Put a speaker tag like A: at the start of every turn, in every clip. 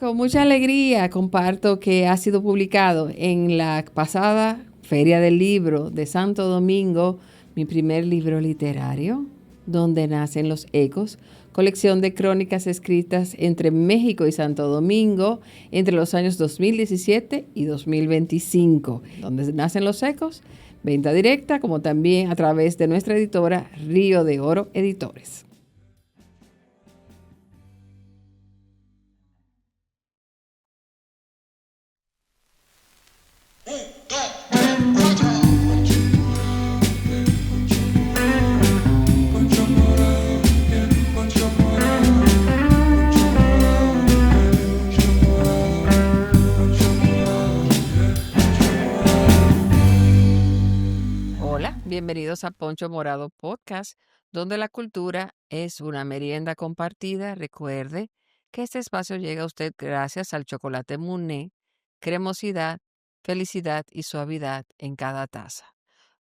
A: Con mucha alegría comparto que ha sido publicado en la pasada Feria del Libro de Santo Domingo mi primer libro literario, Donde nacen los ecos, colección de crónicas escritas entre México y Santo Domingo entre los años 2017 y 2025. Donde nacen los ecos, venta directa como también a través de nuestra editora Río de Oro Editores. Bienvenidos a Poncho Morado Podcast, donde la cultura es una merienda compartida. Recuerde que este espacio llega a usted gracias al chocolate Muné, cremosidad, felicidad y suavidad en cada taza.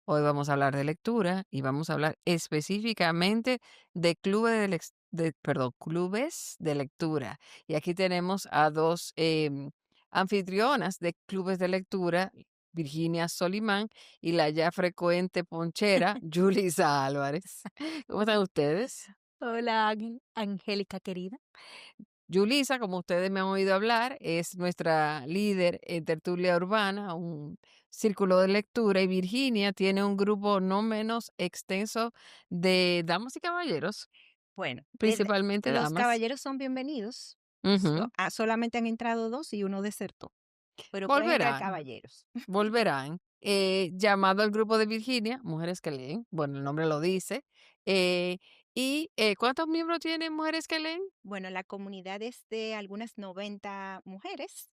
A: Hoy vamos a hablar de lectura y vamos a hablar específicamente de clubes de lectura. Y aquí tenemos a dos anfitrionas de clubes de lectura, Virginia Solimán y la ya frecuente ponchera, Julissa Álvarez. ¿Cómo están ustedes?
B: Hola, Angélica querida.
A: Julissa, como ustedes me han oído hablar, es nuestra líder en tertulia urbana, un círculo de lectura, y Virginia tiene un grupo no menos extenso de damas y caballeros,
B: Bueno,
A: principalmente
B: los
A: damas.
B: caballeros son bienvenidos.
A: Ujú.
B: Solamente han entrado 2 y uno desertó, pero pueden entrar
A: Volverán,
B: caballeros.
A: volverán. Llamado al grupo de Virginia, Mujeres que Leen, bueno, el nombre lo dice. eh, ¿Cuántos miembros tienen Mujeres que Leen?
B: Bueno, la comunidad es de algunas 90 mujeres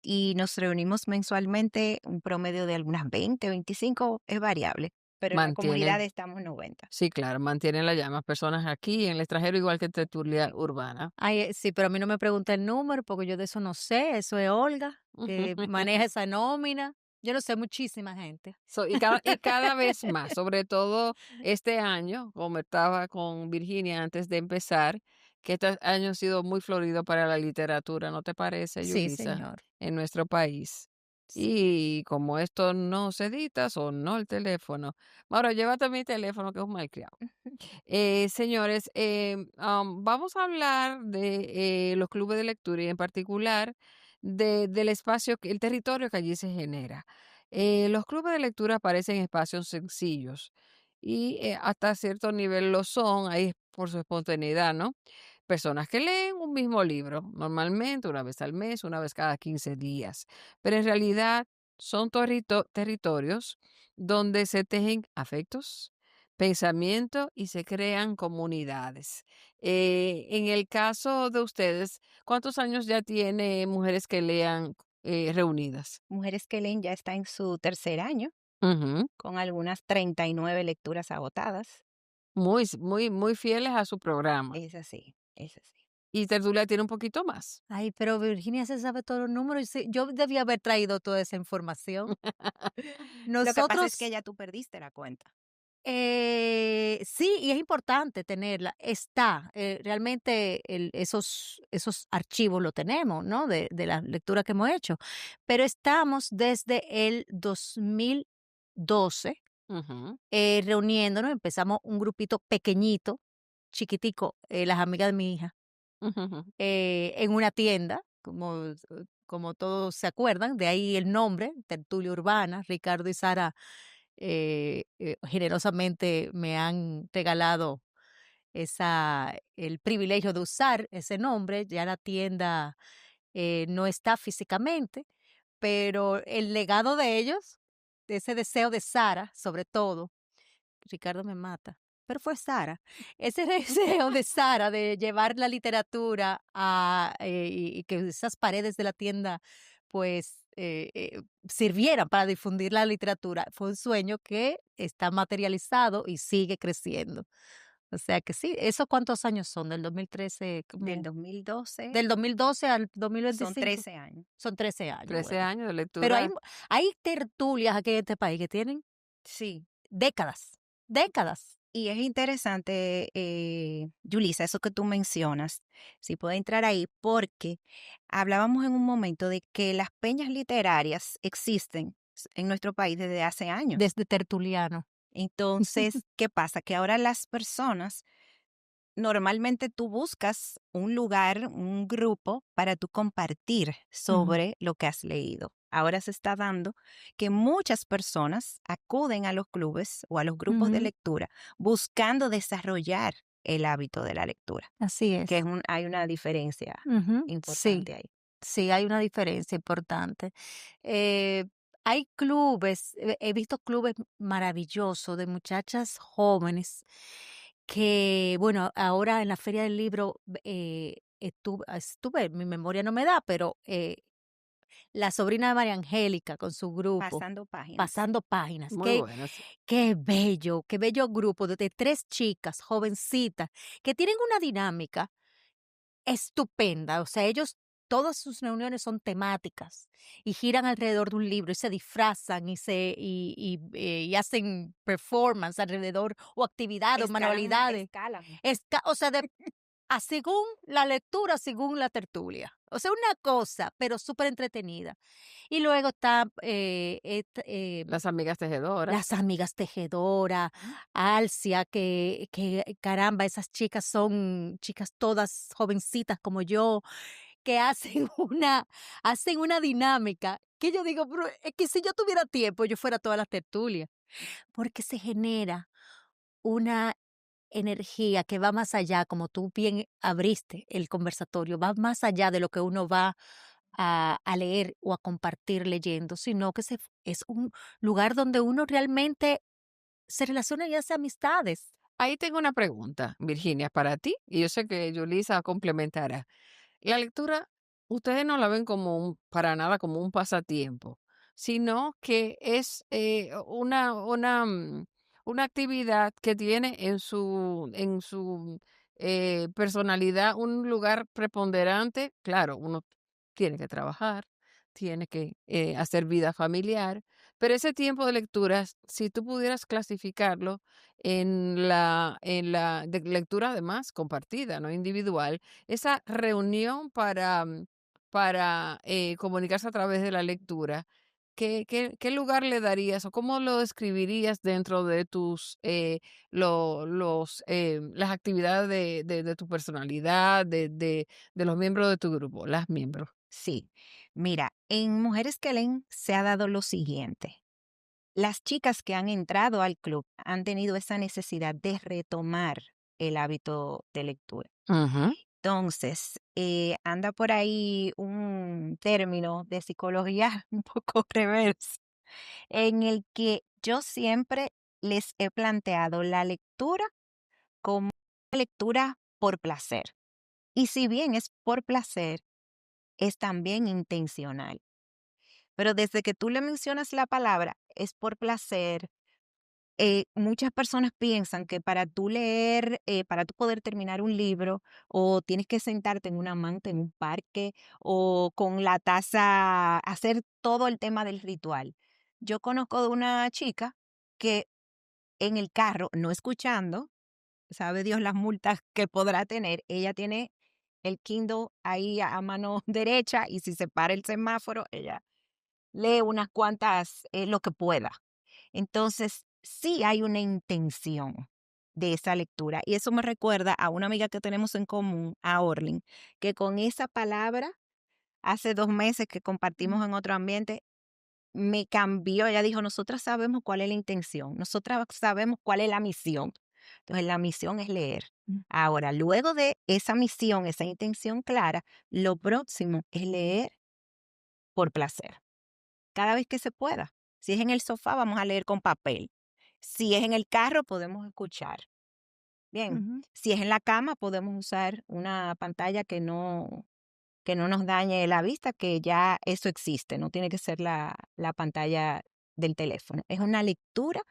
B: y nos reunimos mensualmente, un promedio de algunas 20, 25, es variable, pero en la comunidad
A: Mantienen,
B: estamos 90.
A: sí, claro, mantienen la llama. Personas aquí en el extranjero, igual que en tertulia urbana.
B: Ay, sí, pero a mí no me pregunta el número porque yo de eso no sé. Eso es Olga, que maneja esa nómina. Yo no sé, muchísima gente.
A: Y cada vez más, sobre todo este año, como estaba con Virginia antes de empezar, que este año ha sido muy florido para la literatura, ¿no te parece,
B: Sí,
A: Yulisa?
B: señor.
A: En nuestro país.
B: Sí.
A: Y como esto no se edita, sonó el teléfono. Ahora, llévate mi teléfono, que es un malcriado. Señores, vamos a hablar de los clubes de lectura y en particular del espacio, el territorio que allí se genera. Los clubes de lectura parecen espacios sencillos y hasta cierto nivel lo son, ahí es por su espontaneidad, ¿no? Personas que leen un mismo libro, normalmente una vez al mes, una vez cada 15 días, pero en realidad son territorios donde se tejen afectos, pensamiento y se crean comunidades. En el caso de ustedes, ¿cuántos años ya tiene Mujeres que Lean reunidas?
B: Mujeres que leen ya está en su tercer año,
A: Ujú.
B: con algunas 39 lecturas agotadas.
A: Muy fieles a su programa.
B: Es así, es así.
A: Y Tertulia tiene un poquito más.
B: Ay, pero Virginia se sabe todos los números. Yo debía haber traído toda esa información.
A: Lo que pasa es que
B: Nosotros,
A: ya tú perdiste la cuenta.
B: sí, y es importante tenerla. Está, realmente esos archivos lo tenemos, ¿no? De la lectura que hemos hecho. Pero estamos desde el 2012
A: Ujú,
B: reuniéndonos. Empezamos un grupito pequeñito, chiquitico, las amigas de mi hija,
A: ujú,
B: en una tienda, como todos se acuerdan, de ahí el nombre, Tertulia Urbana. Ricardo y Sara generosamente me han regalado el privilegio de usar ese nombre. Ya la tienda no está físicamente, pero el legado de ellos, de ese deseo de Sara, sobre todo, Ricardo me mata, pero fue Sara. Ese deseo de Sara de llevar la literatura y que esas paredes de la tienda, pues, sirvieran para difundir la literatura, fue un sueño que está materializado y sigue creciendo. O sea que sí, ¿esos cuántos años son? Del 2013,
A: Del
B: como
A: 2012
B: del 2012 al
A: son
B: 2025.
A: 13 años.
B: Son 13 años,
A: 13
B: bueno.
A: años de
B: Pero hay
A: lectura.
B: hay tertulias aquí en este país que tienen
A: Sí.
B: décadas, décadas.
C: Y es interesante, Yulisa, eso que tú mencionas, si puedo entrar ahí, porque hablábamos en un momento de que las peñas literarias existen en nuestro país desde hace años.
B: Desde Tertuliano.
C: Entonces, ¿qué pasa? Que ahora las personas, normalmente tú buscas un lugar, un grupo para tú compartir
B: Ujú,
C: sobre lo que has leído. Ahora se está dando que muchas personas acuden a los clubes o a los grupos de
B: ujú,
C: lectura buscando desarrollar el hábito de la lectura,
B: así
C: que
B: es.
C: hay una diferencia
B: Ujú, sí,
C: importante ahí.
B: sí, hay una diferencia importante. Eh, Hay clubes, he visto clubes maravillosos de muchachas jóvenes que, bueno, ahora en la Feria del Libro estuve, mi memoria no me da, pero la sobrina de María Angélica con su grupo,
C: Pasando páginas.
B: pasando páginas.
A: Muy buenas.
B: Qué bello grupo de tres chicas jovencitas que tienen una dinámica estupenda. O sea, ellos, todas sus reuniones son temáticas y giran alrededor de un libro y se disfrazan y hacen performance alrededor o actividades o manualidades.
C: Escalan.
B: O sea, según la lectura, según la tertulia. O sea, una cosa, pero súper entretenida. Y luego está
A: Las amigas tejedoras.
B: las amigas tejedora, Alcia, que caramba, esas chicas son chicas todas jovencitas como yo, que hacen hacen una dinámica que yo digo, pero es que si yo tuviera tiempo, yo fuera a todas las tertulias, porque se genera una energía que va más allá, como tú bien abriste el conversatorio, va más allá de lo que uno va a leer o a compartir leyendo, sino que es un lugar donde uno realmente se relaciona y hace amistades.
A: Ahí tengo una pregunta, Virginia, para ti, y yo sé que Yulisa complementará. La lectura, ustedes no la ven como para nada como un pasatiempo, sino que es una actividad que tiene en su personalidad un lugar preponderante. Claro, uno tiene que trabajar, tiene que hacer vida familiar, pero ese tiempo de lecturas, si tú pudieras clasificarlo en la de lectura además compartida, no individual, esa reunión para comunicarse a través de la lectura, ¿qué lugar le darías o cómo lo describirías dentro de las actividades de tu personalidad, de los miembros de tu grupo, las miembros?
C: Sí, mira, en Mujeres que leen se ha dado lo siguiente. Las chicas que han entrado al club han tenido esa necesidad de retomar el hábito de lectura.
A: Ujú.
C: Entonces, anda por ahí un término de psicología un poco reverso, en el que yo siempre les he planteado la lectura como lectura por placer. Y si bien es por placer, es también intencional. Pero desde que tú le mencionas la palabra, es por placer. Muchas personas piensan que para tú leer, para tú poder terminar un libro, o tienes que sentarte en una manta en un parque, o con la taza, hacer todo el tema del ritual. Yo conozco de una chica que en el carro, no escuchando, sabe Dios las multas que podrá tener, ella tiene el Kindle ahí a mano derecha y si se para el semáforo, ella lee unas cuantas, lo que pueda. Entonces, sí hay una intención de esa lectura. Y eso me recuerda a una amiga que tenemos en común, a Orlin, que con esa palabra, hace 2 meses que
B: Mm,
C: compartimos en otro ambiente, me cambió. Ella dijo, nosotras sabemos cuál es la intención, nosotras sabemos cuál es la misión. Entonces, la misión es leer.
B: mm,
C: Ahora, luego de esa misión, esa intención clara, lo próximo es leer por placer cada vez que se pueda. Si es en el sofá, vamos a leer con papel. Si es en el carro, podemos escuchar. Bien,
B: ujú,
C: si es en la cama, podemos usar una pantalla que no nos dañe la vista, que ya eso existe, no tiene que ser la pantalla del teléfono. Es una lectura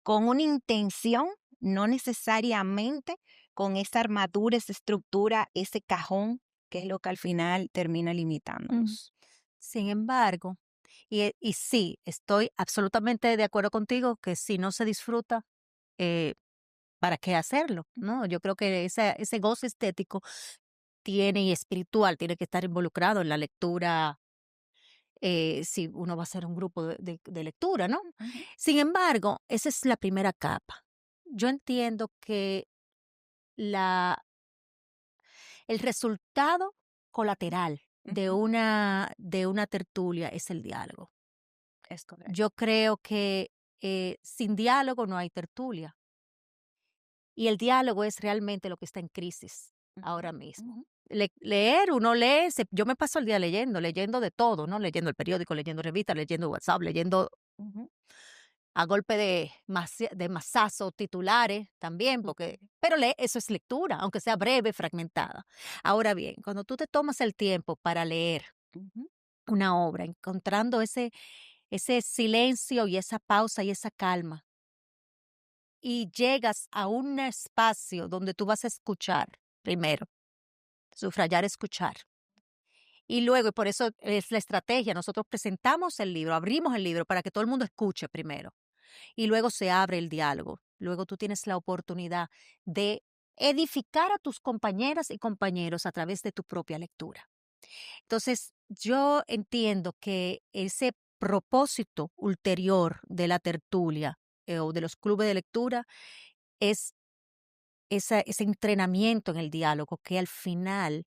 C: con una intención, no necesariamente con esa armadura, esa estructura, ese cajón, que es lo que al final termina
B: mm.
C: limitándonos.
B: Sin embargo, y sí, estoy absolutamente de acuerdo contigo que si no se disfruta, eh, ¿para qué hacerlo? ¿No? Yo creo que ese goce estético tiene y espiritual tiene que estar involucrado en la lectura, si uno va a hacer un grupo de lectura, ¿no?
C: Ujú,
B: Sin embargo, esa es la primera capa. Yo entiendo que la el resultado colateral
C: ujú,
B: de una tertulia es el diálogo.
C: es correcto.
B: Yo creo que, sin diálogo no hay tertulia, y el diálogo es realmente lo que está en crisis
C: Ujú,
B: ahora mismo.
C: ujú,
B: Leer, uno lee, yo me paso el día leyendo, leyendo de todo, ¿no? Leyendo el periódico, leyendo revistas, leyendo WhatsApp, leyendo
C: ujú,
B: a golpe de mazazo titulares también,
A: Ujú.
B: pero eso es lectura, aunque sea breve, fragmentada. Ahora bien, cuando tú te tomas el tiempo para leer
C: ujú,
B: una obra, encontrando ese silencio y esa pausa y esa calma, y llegas a un espacio donde tú vas a escuchar primero, sufrayar, escuchar. Y luego, y por eso es la estrategia, nosotros presentamos el libro, abrimos el libro para que todo el mundo escuche primero y luego se abre el diálogo. Luego tú tienes la oportunidad de edificar a tus compañeras y compañeros a través de tu propia lectura. Entonces, yo entiendo que ese propósito ulterior de la tertulia o de los clubes de lectura es ese entrenamiento en el diálogo que al final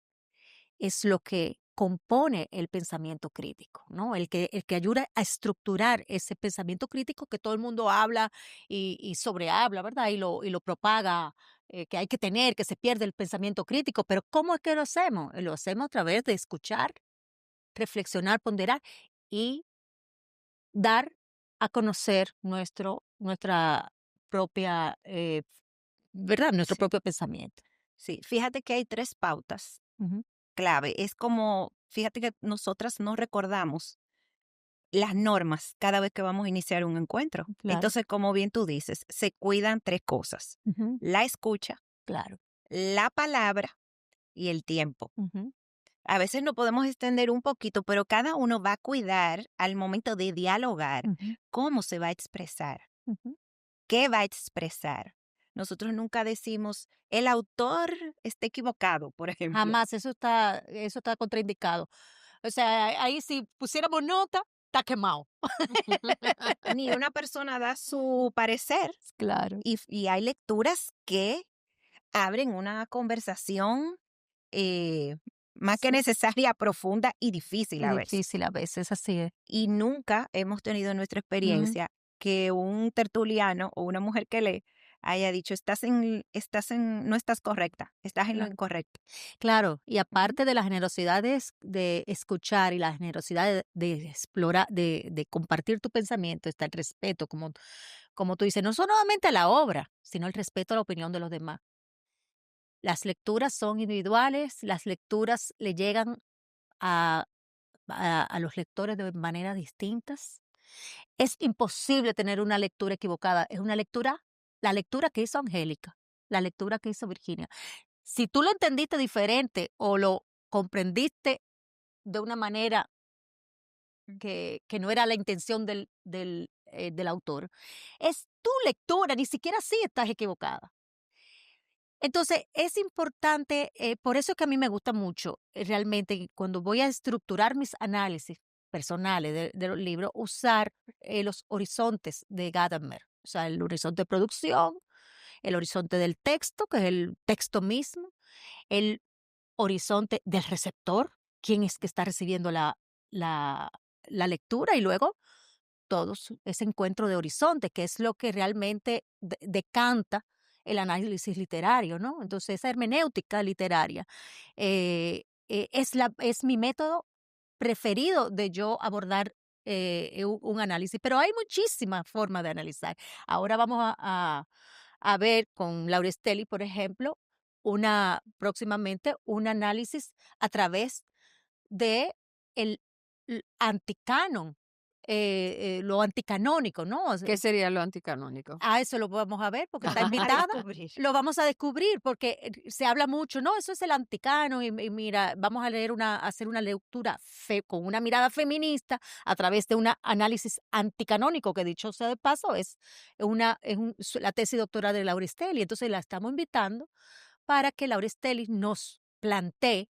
B: es lo que compone el pensamiento crítico, ¿no? El que ayuda a estructurar ese pensamiento crítico que todo el mundo habla y sobrehabla, ¿verdad? Y lo propaga, que hay que tener, que se pierde el pensamiento crítico, pero ¿cómo es que lo hacemos? Lo hacemos a través de escuchar, reflexionar, ponderar y dar a conocer nuestra propia, ¿verdad? Nuestro
C: sí,
B: propio pensamiento.
C: sí. Fíjate que hay 3 pautas
B: Ujú,
C: clave. Es como, fíjate que nosotras no recordamos las normas cada vez que vamos a iniciar un encuentro.
B: claro.
C: Entonces, como bien tú dices, se cuidan 3 cosas:
B: Ujú,
C: la escucha,
B: claro.
C: la palabra y el tiempo.
B: Ujú,
C: A veces nos podemos extender un poquito, pero cada uno va a cuidar al momento de dialogar
B: ujú,
C: cómo se va a expresar,
B: ujú.
C: qué va a expresar. Nosotros nunca decimos, el autor está equivocado, por ejemplo.
B: Jamás, eso está contraindicado. O sea, ahí si pusiéramos nota, está quemado.
C: Ni una persona da su parecer
B: Claro.
C: y hay lecturas que abren una conversación eh, más que
B: Sí,
C: necesaria, profunda y difícil
B: y
C: a veces.
B: difícil a veces, así es.
C: Y nunca hemos tenido en nuestra
B: Ujú,
C: experiencia que un tertuliano o una mujer que lee haya dicho, no estás correcta, estás en lo
B: claro.
C: incorrecto.
B: Claro, y
C: Ujú,
B: aparte de la generosidad de escuchar y la generosidad de explorar, de compartir tu pensamiento, está el respeto, como tú dices, no solamente a la obra, sino el respeto a la opinión de los demás. Las lecturas son individuales, las lecturas le llegan a a los lectores de maneras distintas. Es imposible tener una lectura equivocada. Es la lectura que hizo Angélica, la lectura que hizo Virginia. Si tú lo entendiste diferente o lo comprendiste de una manera que no era la intención del autor, es tu lectura, ni siquiera así estás equivocada. Entonces, es importante, por eso es que a mí me gusta mucho, realmente, cuando voy a estructurar mis análisis personales de los libros, usar los horizontes de Gadamer, o sea, el horizonte de producción, el horizonte del texto, que es el texto mismo, el horizonte del receptor, quién es que está recibiendo la, la lectura, y luego ese encuentro de horizonte, que es lo que realmente decanta el análisis literario, ¿no? Entonces, esa hermenéutica literaria es mi método preferido de yo abordar un análisis, pero hay muchísimas formas de analizar. Ahora vamos a ver con Laura Stelli, por ejemplo, próximamente un análisis a través de el anticanon lo anticanónico, ¿no?
A: ¿Qué sería lo anticanónico?
B: Eso lo vamos a ver porque está
C: A
B: invitada.
C: descubrir.
B: Lo vamos a descubrir porque se habla mucho, no, eso es el anticano y mira, vamos a leer a hacer una lectura con una mirada feminista a través de un análisis anticanónico que dicho sea de paso la tesis doctoral de Lauristelli. Entonces la estamos invitando para que Lauristelli nos plantee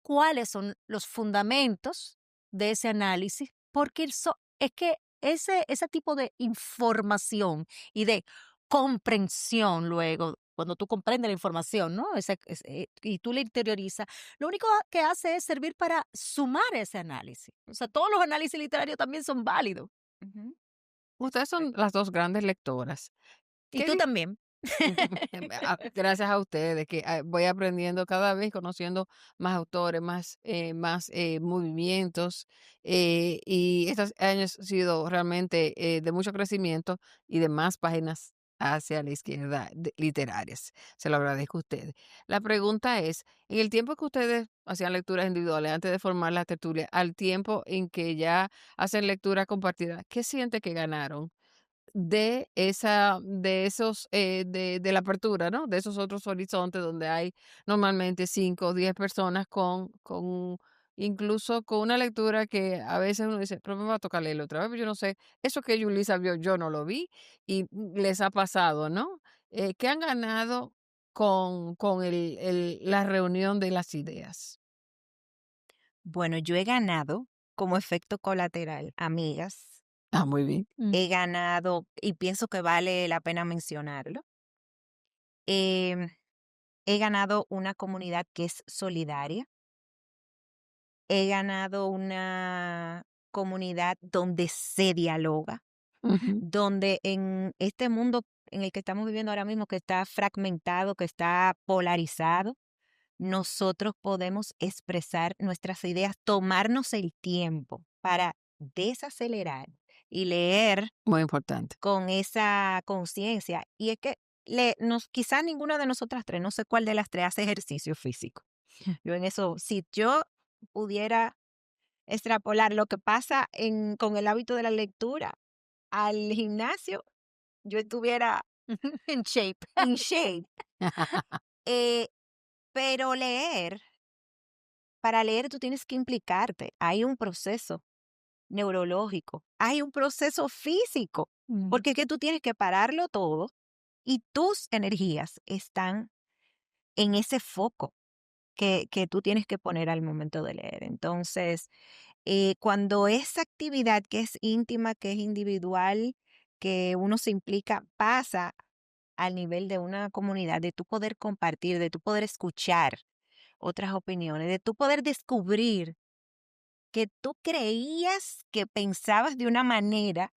B: cuáles son los fundamentos de ese análisis, porque es que ese tipo de información y de comprensión luego, cuando tú comprendes la información, ¿no? Y tú la interiorizas, lo único que hace es servir para sumar ese análisis. O sea, todos los análisis literarios también son válidos.
C: Ujú.
A: Ustedes son las 2 grandes lectoras.
B: Y
A: ¿Qué
B: tú
A: di
B: también.
A: gracias a ustedes que, voy aprendiendo cada vez, conociendo más autores, más movimientos, y estos años han sido realmente, de mucho crecimiento y de más páginas hacia la izquierda literarias. Se lo agradezco a ustedes. La pregunta es, en el tiempo que ustedes hacían lecturas individuales antes de formar la tertulia, al tiempo en que ya hacen lectura compartida, ¿qué siente que ganaron? De esos, de la apertura, ¿no? De esos otros horizontes donde hay normalmente 5 o 10 personas incluso con una lectura que a veces uno dice: "Pero me va a tocar leerlo otra vez, pero yo no sé, eso que Yulisa vio, yo no lo vi", y, les ha pasado, ¿no? ¿Qué han ganado con la reunión de las ideas?
C: Bueno, yo he ganado como efecto colateral, amigas.
A: Ah, muy bien.
C: He ganado, y pienso que vale la pena mencionarlo. em, He ganado una comunidad que es solidaria. He ganado una comunidad donde se dialoga,
A: Ujú.
C: donde en este mundo en el que estamos viviendo ahora mismo, que está fragmentado, que está polarizado, nosotros podemos expresar nuestras ideas, tomarnos el tiempo para desacelerar y leer
A: Muy importante.
C: con esa conciencia. Y es que quizás ninguna de nosotras tres, no sé cuál de las tres hace ejercicio físico. Yo en eso, si yo pudiera extrapolar lo que pasa con el hábito de la lectura al gimnasio, yo estuviera
B: En shape.
C: in shape. Eh, pero para leer tú tienes que implicarte. Hay un proceso neurológico, hay un proceso físico,
B: Mm.
C: porque es que tú tienes que pararlo todo y tus energías están en ese foco que tú tienes que poner al momento de leer. Entonces, cuando esa actividad que es íntima, que es individual, que uno se implica, pasa al nivel de una comunidad, de tu poder compartir, de tu poder escuchar otras opiniones, de tu poder descubrir que tú creías que pensabas de una manera,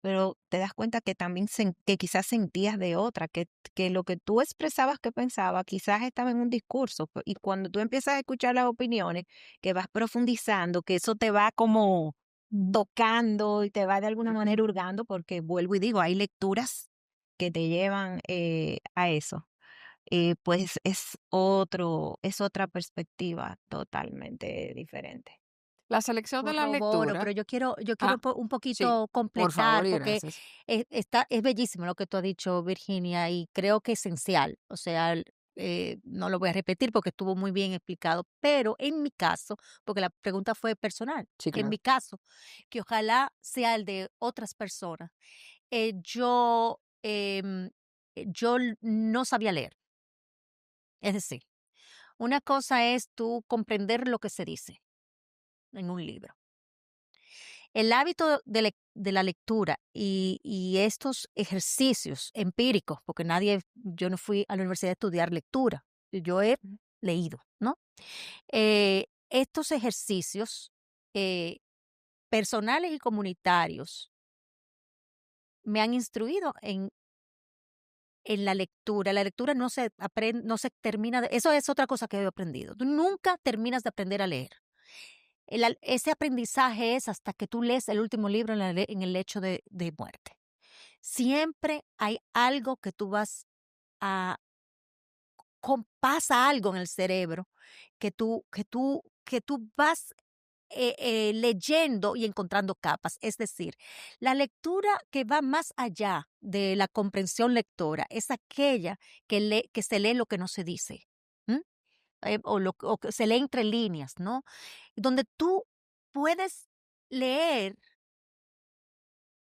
C: pero te das cuenta que también que quizás sentías de otra, que lo que tú expresabas que pensaba quizás estaba en un discurso. Y cuando tú empiezas a escuchar las opiniones, que vas profundizando, que eso te va como tocando y te va de alguna manera hurgando, porque vuelvo y digo, hay lecturas que te llevan a eso. Pues es otra perspectiva totalmente diferente.
A: La selección de la
B: Corroboro,
A: lectura.
B: pero yo quiero
A: Ah,
B: un
A: sí,
B: poquito
A: por favor
B: completar,
A: y
B: porque
A: gracias.
B: es bellísimo lo que tú has dicho, Virginia, y creo que es esencial. O sea, no lo voy a repetir porque estuvo muy bien explicado, pero en mi caso, porque la pregunta fue personal,
A: Sí,
B: en
A: claro.
B: mi caso, que ojalá sea el de otras personas, yo no sabía leer. Es decir, una cosa es tú comprender lo que se dice en un libro. El hábito de la lectura y estos ejercicios empíricos, porque yo no fui a la universidad a estudiar lectura, yo he leído, ¿no? Estos ejercicios eh, personales y comunitarios me han instruido en la lectura. La lectura no se aprende, no se termina eso es otra cosa que he aprendido. Tú nunca terminas de aprender a leer. Ese aprendizaje es hasta que tú lees el último libro en el lecho de muerte. Siempre hay algo que tú vas a, pasa algo en el cerebro que tú vas leyendo y encontrando capas. Es decir, la lectura que va más allá de la comprensión lectora es aquella que se lee lo que no se dice. ¿M? O que se lee entre líneas, ¿no? Donde tú puedes leer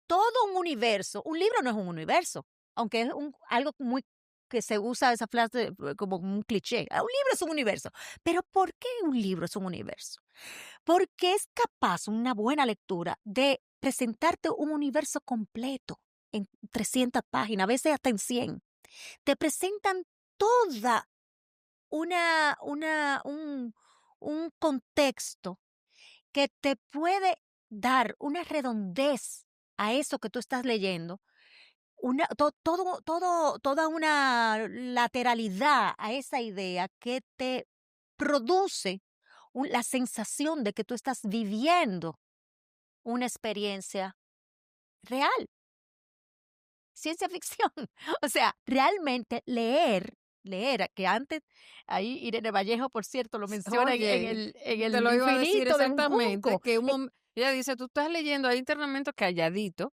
B: todo un universo. Un libro no es un universo, aunque es algo muy que se usa esa frase como un cliché. Un libro es un universo. Pero ¿por qué un libro es un universo? Porque es capaz una buena lectura de presentarte un universo completo en 300 páginas, a veces hasta en 100. Te presentan toda un contexto que te puede dar una redondez a eso que tú estás leyendo, toda una lateralidad a esa idea que te produce la sensación de que tú estás viviendo una experiencia real, ciencia ficción. O sea, realmente leer, que antes, ahí Irene Vallejo, por cierto, lo menciona
A: Oye,
B: en
A: te
B: el
A: lo iba a decir
B: infinito de un
A: exactamente,
B: junco.
A: que ella dice, tú estás leyendo ahí internamente calladito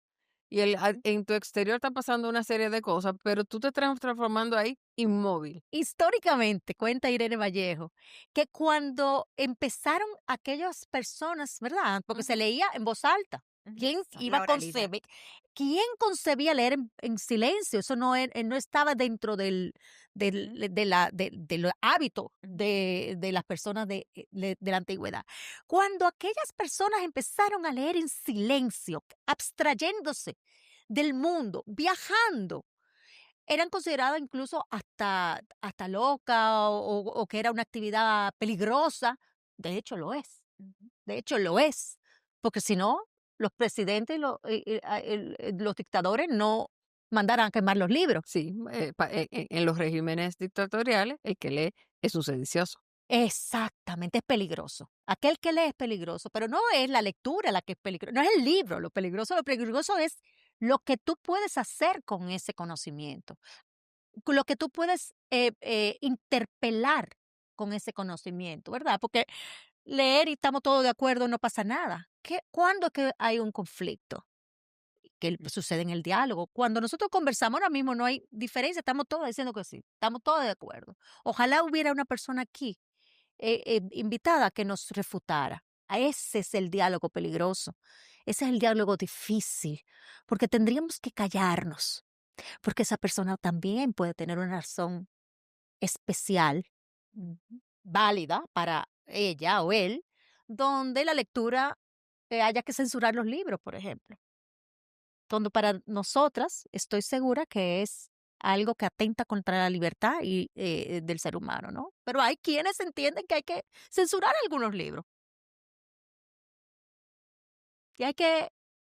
A: y en tu exterior está pasando una serie de cosas, pero tú te estás transformando ahí inmóvil.
B: Históricamente, cuenta Irene Vallejo, que cuando empezaron aquellas personas, ¿verdad? Porque se
A: Ujú,
B: leía en voz alta.
C: Ujú.
B: ¿Quién iba
C: La
B: a
C: oralidad.
B: concebir? ¿Quién concebía leer en silencio? Eso no estaba dentro del hábito
C: Ujú.
B: de las personas de la antigüedad. Cuando aquellas personas empezaron a leer en silencio, abstrayéndose del mundo, viajando, eran consideradas incluso hasta loca o que era una actividad peligrosa. De hecho, lo es.
C: Ujú.
B: De hecho, lo es. Porque si no, los presidentes los dictadores no mandaran a quemar los libros.
A: sí, en los regímenes dictatoriales, el que lee es un sedicioso.
B: Exactamente, es peligroso. Aquel que lee es peligroso, pero no es la lectura la que es peligrosa, no es el libro lo peligroso es lo que tú puedes hacer con ese conocimiento. Con lo que tú puedes interpelar con ese conocimiento, ¿verdad? Porque leer y estamos todos de acuerdo, no pasa nada. ¿Cuándo es que hay un conflicto? Sucede en el diálogo. Cuando nosotros conversamos ahora mismo no hay diferencia, estamos todos diciendo que sí, estamos todos de acuerdo. Ojalá hubiera una persona aquí invitada que nos refutara. Ese es el diálogo peligroso, ese es el diálogo difícil, porque tendríamos que callarnos, porque esa persona también puede tener una razón especial,
C: Ujú.
B: válida para ella o él, donde la lectura haya que censurar los libros, por ejemplo. Donde para nosotras estoy segura que es algo que atenta contra la libertad del ser humano, ¿no? Pero hay quienes entienden que hay que censurar algunos libros y hay que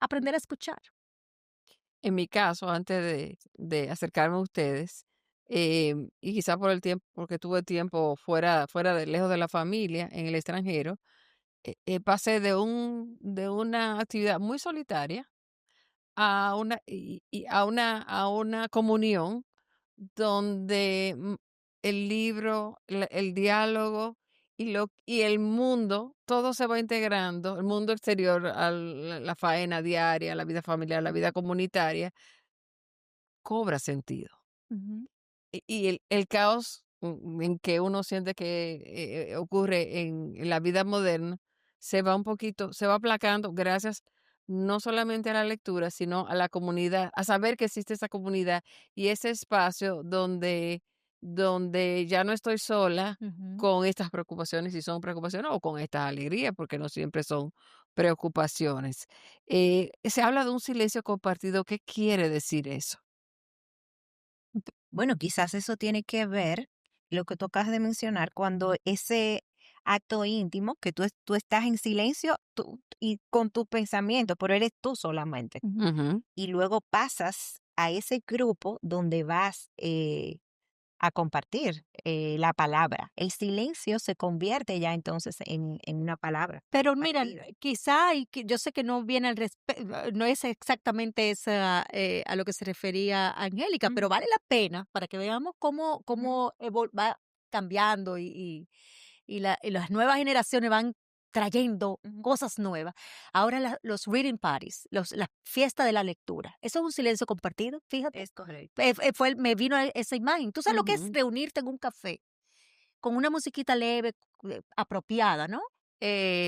B: aprender a escuchar.
A: En mi caso, antes de acercarme a ustedes, y quizá por el tiempo, porque tuve tiempo fuera de lejos de la familia, en el extranjero, pasé de una actividad muy solitaria a una comunión donde, el libro, el diálogo y el mundo, todo se va integrando, el mundo exterior a la faena diaria, la vida familiar, la vida comunitaria, cobra sentido.
B: Ujú,
A: Y el caos, en que uno siente que, ocurre en la vida moderna, se va aplacando gracias no solamente a la lectura, sino a la comunidad, a saber que existe esa comunidad y ese espacio donde ya no estoy sola
B: ujú.
A: con estas preocupaciones, si son preocupaciones, o con estas alegrías, porque no siempre son preocupaciones. Se habla de un silencio compartido, ¿qué quiere decir eso?
C: Bueno, quizás eso tiene que ver, lo que tú acabas de mencionar, cuando ese acto íntimo, que tú estás en silencio y con tus pensamientos, pero eres tú solamente.
A: Ujú.
C: Y luego pasas a ese grupo donde vas a compartir la palabra. El silencio se convierte ya entonces en una palabra
B: Pero mira,
C: compartida.
B: quizá, yo sé que no viene no es exactamente esa a lo que se refería Angélica,
C: Ujú,
B: pero vale la pena para que veamos
C: ujú,
B: cómo va cambiando y las nuevas generaciones van trayendo
C: Ujú.
B: cosas nuevas. Ahora los reading parties, la fiesta de la lectura, eso es un silencio compartido, fíjate.
C: Es correcto.
B: Me vino esa imagen. ¿Tú sabes lo que es
A: Ujú.
B: reunirte en un café con una musiquita leve, apropiada, ¿no?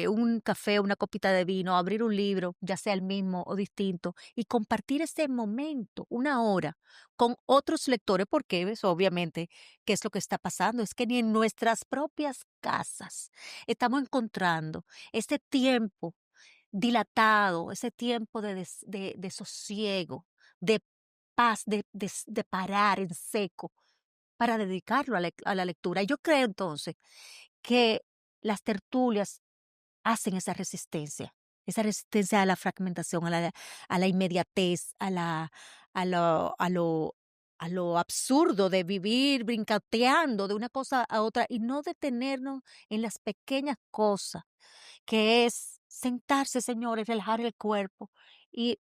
B: Un café, una copita de vino, abrir un libro, ya sea el mismo o distinto, y compartir ese momento, una hora, con otros lectores, porque ves, obviamente, ¿qué es lo que está pasando? Es que ni en nuestras propias casas estamos encontrando ese tiempo dilatado, ese tiempo de sosiego, de paz, de parar en seco para dedicarlo a la lectura. Y yo creo entonces que las tertulias hacen esa resistencia a la fragmentación, a la inmediatez, a lo, a lo, a lo absurdo de vivir brincateando de una cosa a otra y no detenernos en las pequeñas cosas, que es sentarse, señores, relajar el cuerpo y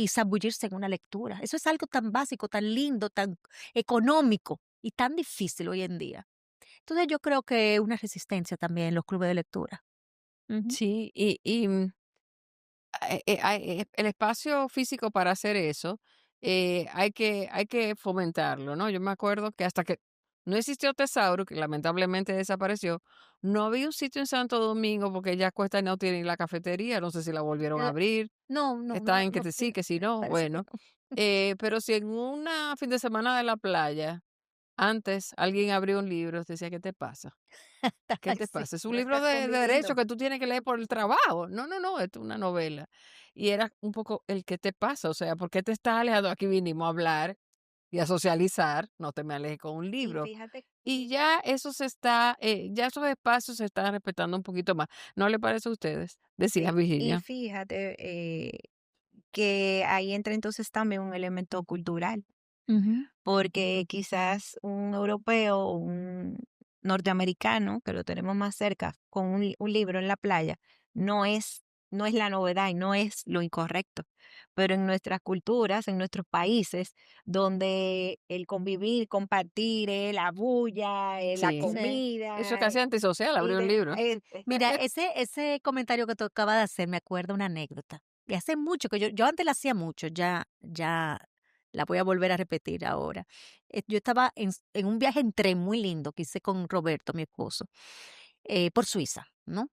B: zambullirse en una lectura. Eso es algo tan básico, tan lindo, tan económico y tan difícil hoy en día. Entonces yo creo que una resistencia también en los clubes de lectura. Ujú.
A: Sí, el espacio físico para hacer eso, hay que fomentarlo, ¿no? Yo me acuerdo que hasta que no existió Tesauro, que lamentablemente desapareció, no había un sitio en Santo Domingo porque ya Cuesta no tiene la cafetería, no sé si la volvieron a
B: Eh,
A: abrir,
B: no, no,
A: está en que
B: no
A: te sí,
B: sé,
A: que si no,
B: parece que
A: bueno.
B: no.
A: Pero si en una fin de semana de la playa, antes alguien abrió un libro, decía, ¿qué te pasa? ¿Qué
B: Ay,
A: te
B: sí,
A: pasa? Es un
C: No
A: libro
C: estás
A: de derecho
C: conviviendo.
A: que tú tienes que leer por el trabajo. No, no, no, esto es una novela. Y era un poco el qué te pasa, o sea, ¿por qué te estás alejando? Aquí vinimos a hablar y a socializar, no te me alejes con un
C: Y
A: libro.
C: fíjate,
A: Y ya eso se está, ya esos espacios se están respetando un poquito más. ¿No le parece a ustedes? Decía
C: sí, y
A: Virginia.
C: fíjate que ahí entra entonces también un elemento cultural.
B: Ujú.
C: Porque quizás un europeo o un norteamericano, que lo tenemos más cerca, con un libro en la playa, no es, no es la novedad y no es lo incorrecto. Pero en nuestras culturas, en nuestros países, donde el convivir, compartir, la bulla, la
A: Sí.
B: Sí.
A: Eso es
C: comida,
A: casi antisocial,
C: y
A: abrir un
C: de,
A: libro.
B: Mira, ese comentario que tú acabas de hacer me acuerda una anécdota. Y hace mucho que yo antes la hacía mucho, ya la voy a volver a repetir ahora. Yo estaba en un viaje en tren muy lindo que hice con Roberto, mi esposo, por Suiza, ¿no?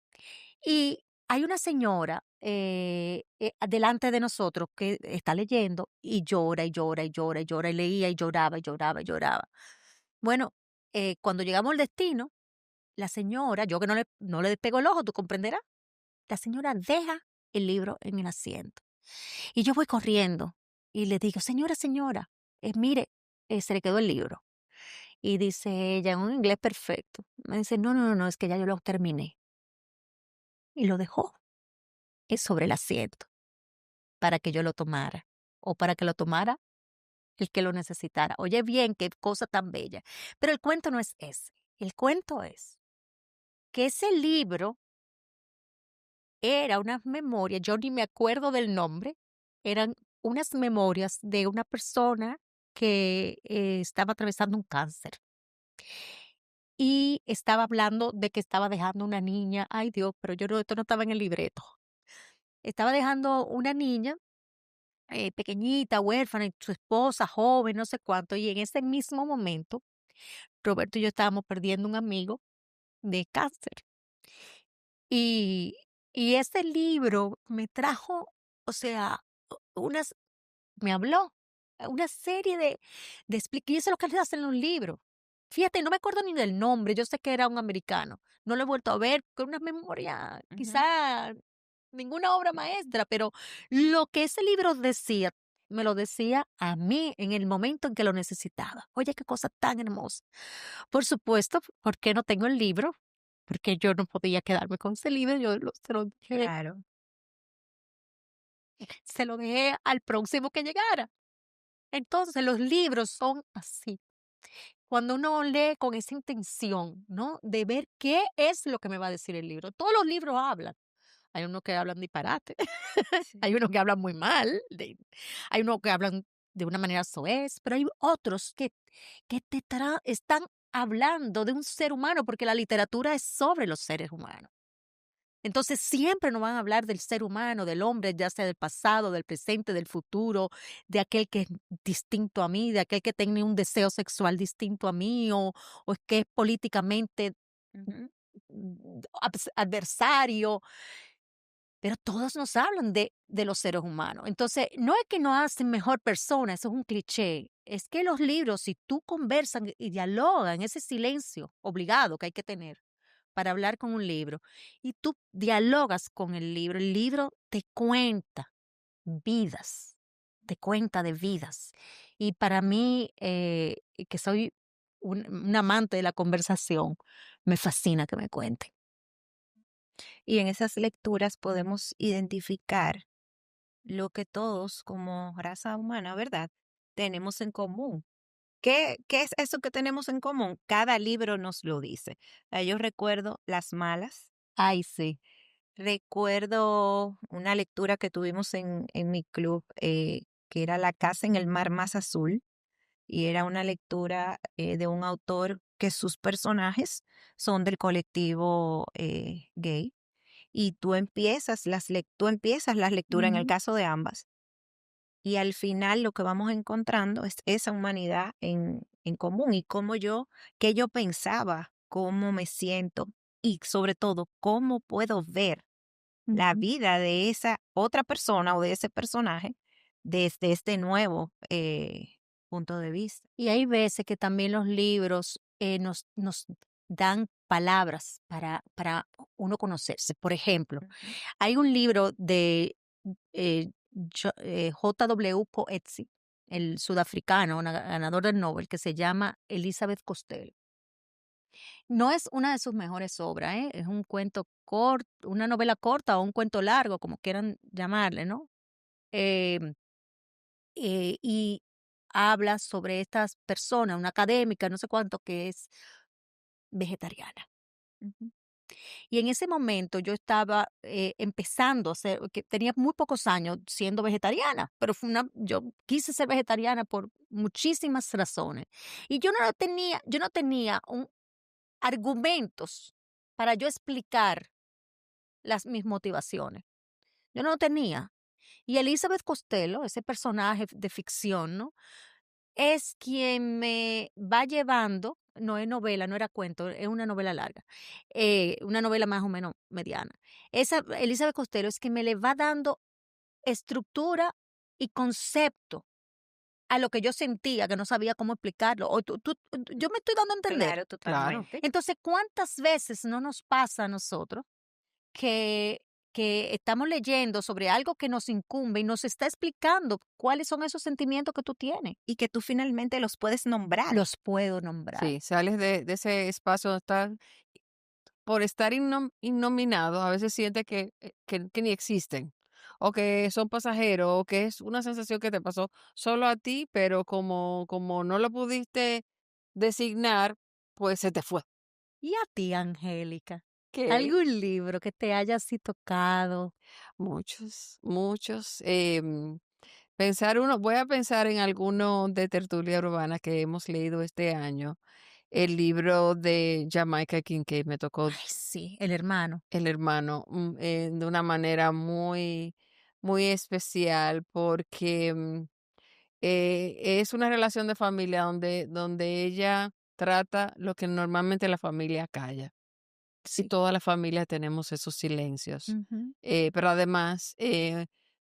B: Y hay una señora delante de nosotros que está leyendo y llora y llora y llora y llora y leía y lloraba y lloraba y lloraba. Bueno, cuando llegamos al destino, la señora, yo que no le despego el ojo, tú comprenderás, la señora deja el libro en el asiento. Y yo voy corriendo y le digo, señora, señora, mire, se le quedó el libro. Y dice ella en un inglés perfecto. Me dice, no, no, no, no, es que ya yo lo terminé. Y lo dejó sobre el asiento para que yo lo tomara o para que lo tomara el que lo necesitara. Oye bien, qué cosa tan bella. Pero el cuento no es ese. El cuento es que ese libro era unas memorias, yo ni me acuerdo del nombre, eran unas memorias de una persona que estaba atravesando un cáncer y estaba hablando de que estaba dejando una niña, ay Dios, pero yo no, esto no estaba en el libreto. Estaba dejando una niña pequeñita, huérfana, y su esposa, joven, no sé cuánto, y en ese mismo momento, Roberto y yo estábamos perdiendo un amigo de cáncer. Y, y ese libro me trajo, o sea, unas me habló, una serie y eso es lo que hace en los libros. Fíjate, no me acuerdo ni del nombre, yo sé que era un americano, no lo he vuelto a ver, con una memoria,
C: ujú,
B: quizá ninguna obra maestra, pero lo que ese libro decía, me lo decía a mí en el momento en que lo necesitaba. Oye, qué cosa tan hermosa. Por supuesto, ¿por qué no tengo el libro? Porque yo no podía quedarme con ese libro,
C: claro.
B: se lo dejé al próximo que llegara. Entonces, los libros son así. Cuando uno lee con esa intención, ¿no? De ver qué es lo que me va a decir el libro. Todos los libros hablan. Hay unos que hablan disparate,
C: Sí.
B: hay unos que hablan muy mal, hay unos que hablan de una manera soez, pero hay otros que están hablando de un ser humano, porque la literatura es sobre los seres humanos. Entonces siempre nos van a hablar del ser humano, del hombre, ya sea del pasado, del presente, del futuro, de aquel que es distinto a mí, de aquel que tiene un deseo sexual distinto a mí o es que es políticamente
C: Ujú.
B: adversario, pero todos nos hablan de los seres humanos. Entonces, no es que nos hacen mejor persona, eso es un cliché. Es que los libros, si tú conversas y dialogas en ese silencio obligado que hay que tener para hablar con un libro, y tú dialogas con el libro te cuenta vidas, te cuenta de vidas. Y para mí, que soy un amante de la conversación, me fascina que me cuenten.
C: Y en esas lecturas podemos identificar lo que todos como raza humana, ¿verdad? Tenemos en común. ¿Qué es eso que tenemos en común? Cada libro nos lo dice. Yo recuerdo Las Malas,
B: Ay, sí.
C: recuerdo una lectura que tuvimos en mi club, que era La casa en el mar más azul, y era una lectura de un autor que sus personajes son del colectivo gay, y tú empiezas las lecturas en el
B: Ujú,
C: caso de ambas. Y al final lo que vamos encontrando es esa humanidad en común y qué yo pensaba, cómo me siento y sobre todo cómo puedo ver la
B: ujú.
C: vida de esa otra persona o de ese personaje desde este nuevo punto de vista.
B: Y hay veces que también los libros nos dan palabras para uno conocerse. Por ejemplo,
C: Ujú,
B: hay un libro de J.W. Coetzee, el sudafricano, ganador del Nobel, que se llama Elizabeth Costello. No es una de sus mejores obras, ¿eh? Es un cuento corto, una novela corta o un cuento largo, como quieran llamarle, ¿no? Em, y habla sobre estas personas, una académica, no sé cuánto, que es vegetariana.
C: ujú.
B: Y en ese momento yo estaba empezando a ser, que tenía muy pocos años siendo vegetariana, pero yo quise ser vegetariana por muchísimas razones. Y yo no tenía argumentos para yo explicar mis motivaciones. Yo no lo tenía. Y Elizabeth Costello, ese personaje de ficción, ¿no? Es quien me va llevando, no es novela, no era cuento, es una novela larga, una novela más o menos mediana. Esa Elizabeth Costello es que me le va dando estructura y concepto a lo que yo sentía, que no sabía cómo explicarlo. O yo me estoy dando a entender.
C: Claro,
A: Claro.
C: totalmente.
B: Entonces, ¿cuántas veces no nos pasa a nosotros que, que estamos leyendo sobre algo que nos incumbe y nos está explicando cuáles son esos sentimientos que tú tienes?
C: Y que tú finalmente los puedes nombrar.
B: Los puedo nombrar.
A: Sí, sales de ese espacio donde estás, por estar innominado, a veces sientes que ni existen, o que son pasajeros, o que es una sensación que te pasó solo a ti, pero como no lo pudiste designar, pues se te fue.
B: ¿Y a ti, Angélica?
A: ¿Qué?
B: ¿Algún libro que te haya así tocado?
A: Muchos, muchos. Voy a pensar en alguno de tertulia urbana que hemos leído este año. El libro de Jamaica Kincaid me tocó
B: Ay, sí, el hermano.
A: el hermano, de una manera muy especial porque, es una relación de familia donde ella trata lo que normalmente la familia calla, y
B: Sí.
A: toda la familia tenemos esos silencios.
B: Ujú,
A: Pero además,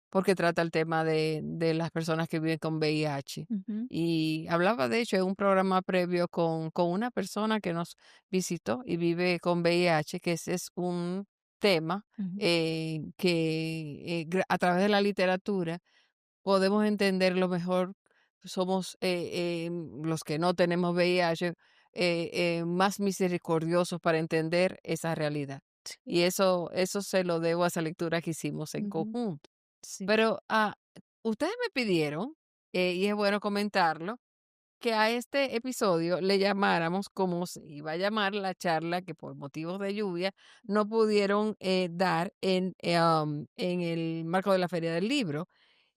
A: porque trata el tema de las personas que viven con VIH.
B: ujú,
A: Y hablaba, de hecho, en un programa previo con una persona que nos visitó y vive con VIH, que ese es un tema
B: ujú.
A: que a través de la literatura podemos entenderlo mejor. Somos los que no tenemos VIH más misericordiosos para entender esa realidad.
B: Sí,
A: Y eso se lo debo a esa lectura que hicimos en
B: ujú,
A: conjunto.
B: sí.
A: Pero, ustedes me pidieron, y es bueno comentarlo, que a este episodio le llamáramos como se iba a llamar la charla que por motivos de lluvia no pudieron dar en el marco de la Feria del Libro.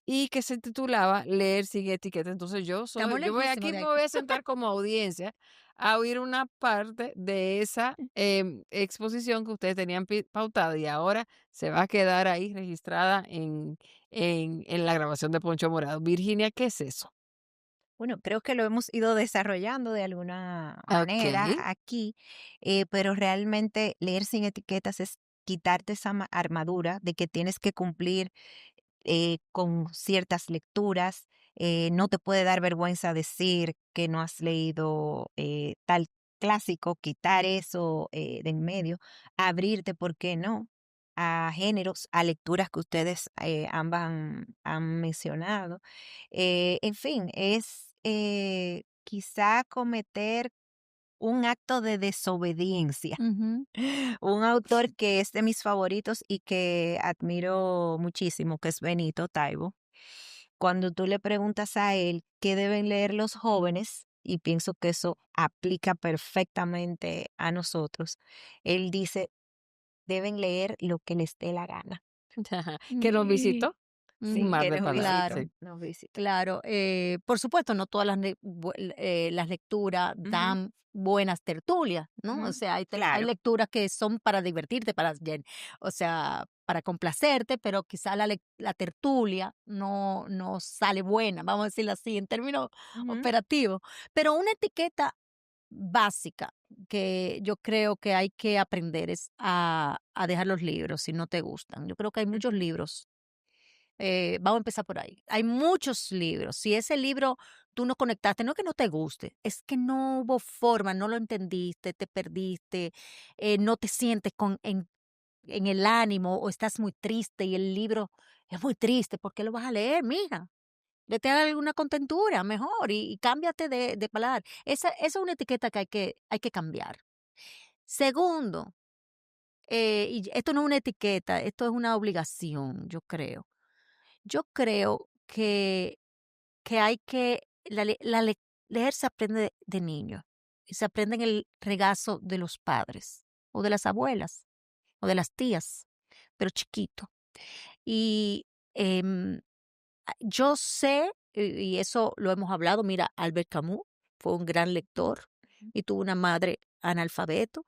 A: y que se titulaba Leer sin etiqueta. Entonces
B: Estamos
A: yo voy
B: lejísimos
A: aquí,
B: de
A: me
B: ahí.
A: voy a sentar como audiencia a oír una parte de esa exposición que ustedes tenían pautada y ahora se va a quedar ahí registrada en la grabación de Poncho Morado. Virginia, ¿qué es eso?
C: Bueno, creo que lo hemos ido desarrollando de alguna
A: Ok.
C: manera aquí, pero realmente leer sin etiquetas es quitarte esa armadura de que tienes que cumplir con ciertas lecturas. No te puede dar vergüenza decir que no has leído tal clásico, quitar eso de en medio, abrirte, ¿por qué no? A géneros, a lecturas que ustedes ambas han mencionado. En fin, es quizá cometer un acto de desobediencia.
B: Ujú.
C: Un autor que es de mis favoritos y que admiro muchísimo, que es Benito Taibo. Cuando tú le preguntas a él qué deben leer los jóvenes, y pienso que eso aplica perfectamente a nosotros, él dice, deben leer lo que les dé la gana.
A: Que nos
B: Mm,
A: visitó. Un
C: Sí,
A: mar
B: ujú,
C: que
A: de
C: nos
A: palabras,
C: visitó,
B: claro.
A: sí.
C: nos visitó.
B: Claro, por supuesto, no todas las lecturas
C: Ujú,
B: dan buenas tertulias, ¿no? O
C: ujú.
B: sea, hay
C: Claro.
B: lecturas que son para divertirte, o sea, para complacerte, pero quizá la tertulia no sale buena, vamos a decirlo así, en términos
C: Ujú,
B: operativos. Pero una etiqueta básica que yo creo que hay que aprender es a dejar los libros si no te gustan. Yo creo que hay muchos
C: ujú,
B: libros vamos a empezar por ahí. Hay muchos libros. Si ese libro tú no conectaste, no es que no te guste, es que no hubo forma, no lo entendiste, te perdiste, no te sientes en el ánimo o estás muy triste y el libro es muy triste. ¿Por qué lo vas a leer, mija? Vete a alguna contentura mejor y cámbiate de palabra. Esa es una etiqueta que hay que cambiar. Segundo, y esto no es una etiqueta, esto es una obligación, yo creo. Yo creo que hay que leer se aprende de niño y se aprende en el regazo de los padres o de las abuelas o de las tías, pero chiquito. Y em, yo sé, y eso lo hemos hablado, mira, Albert Camus fue un gran lector y tuvo una madre analfabeta,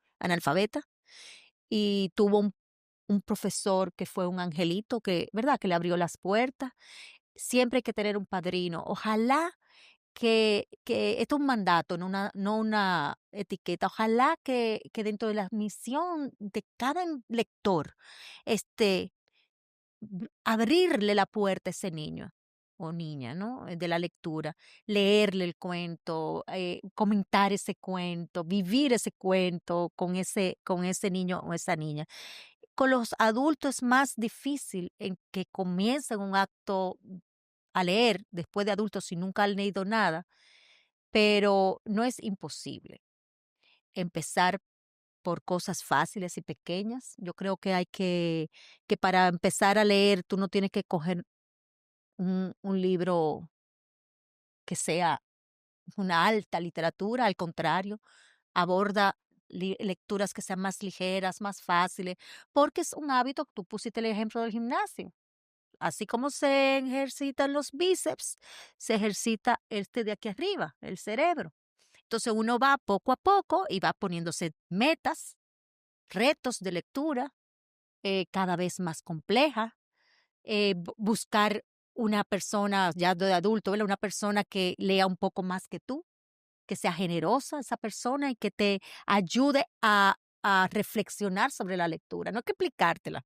B: y tuvo un profesor que fue un angelito que, ¿verdad?, que le abrió las puertas. Siempre hay que tener un padrino. Ojalá que esto es un mandato, no una etiqueta. Ojalá que dentro de la misión de cada lector, este, abrirle la puerta a ese niño o niña, ¿no? De la lectura, leerle el cuento, comentar ese cuento, vivir ese cuento con ese niño o esa niña. Con los adultos es más difícil en que comiencen un acto a leer después de adultos si nunca han leído nada, pero no es imposible empezar por cosas fáciles y pequeñas. Yo creo que que para empezar a leer tú no tienes que coger un libro que sea una alta literatura, al contrario, aborda lecturas que sean más ligeras, más fáciles, porque es un hábito. Tú pusiste el ejemplo del gimnasio. Así como se ejercitan los bíceps, se ejercita este de aquí arriba, el cerebro. Entonces uno va poco a poco y va poniéndose metas, retos de lectura cada vez más complejas, buscar una persona ya de adulto, ¿verdad? Una persona que lea un poco más que tú, que sea generosa esa persona y que te ayude a reflexionar sobre la lectura. No hay que explicártela,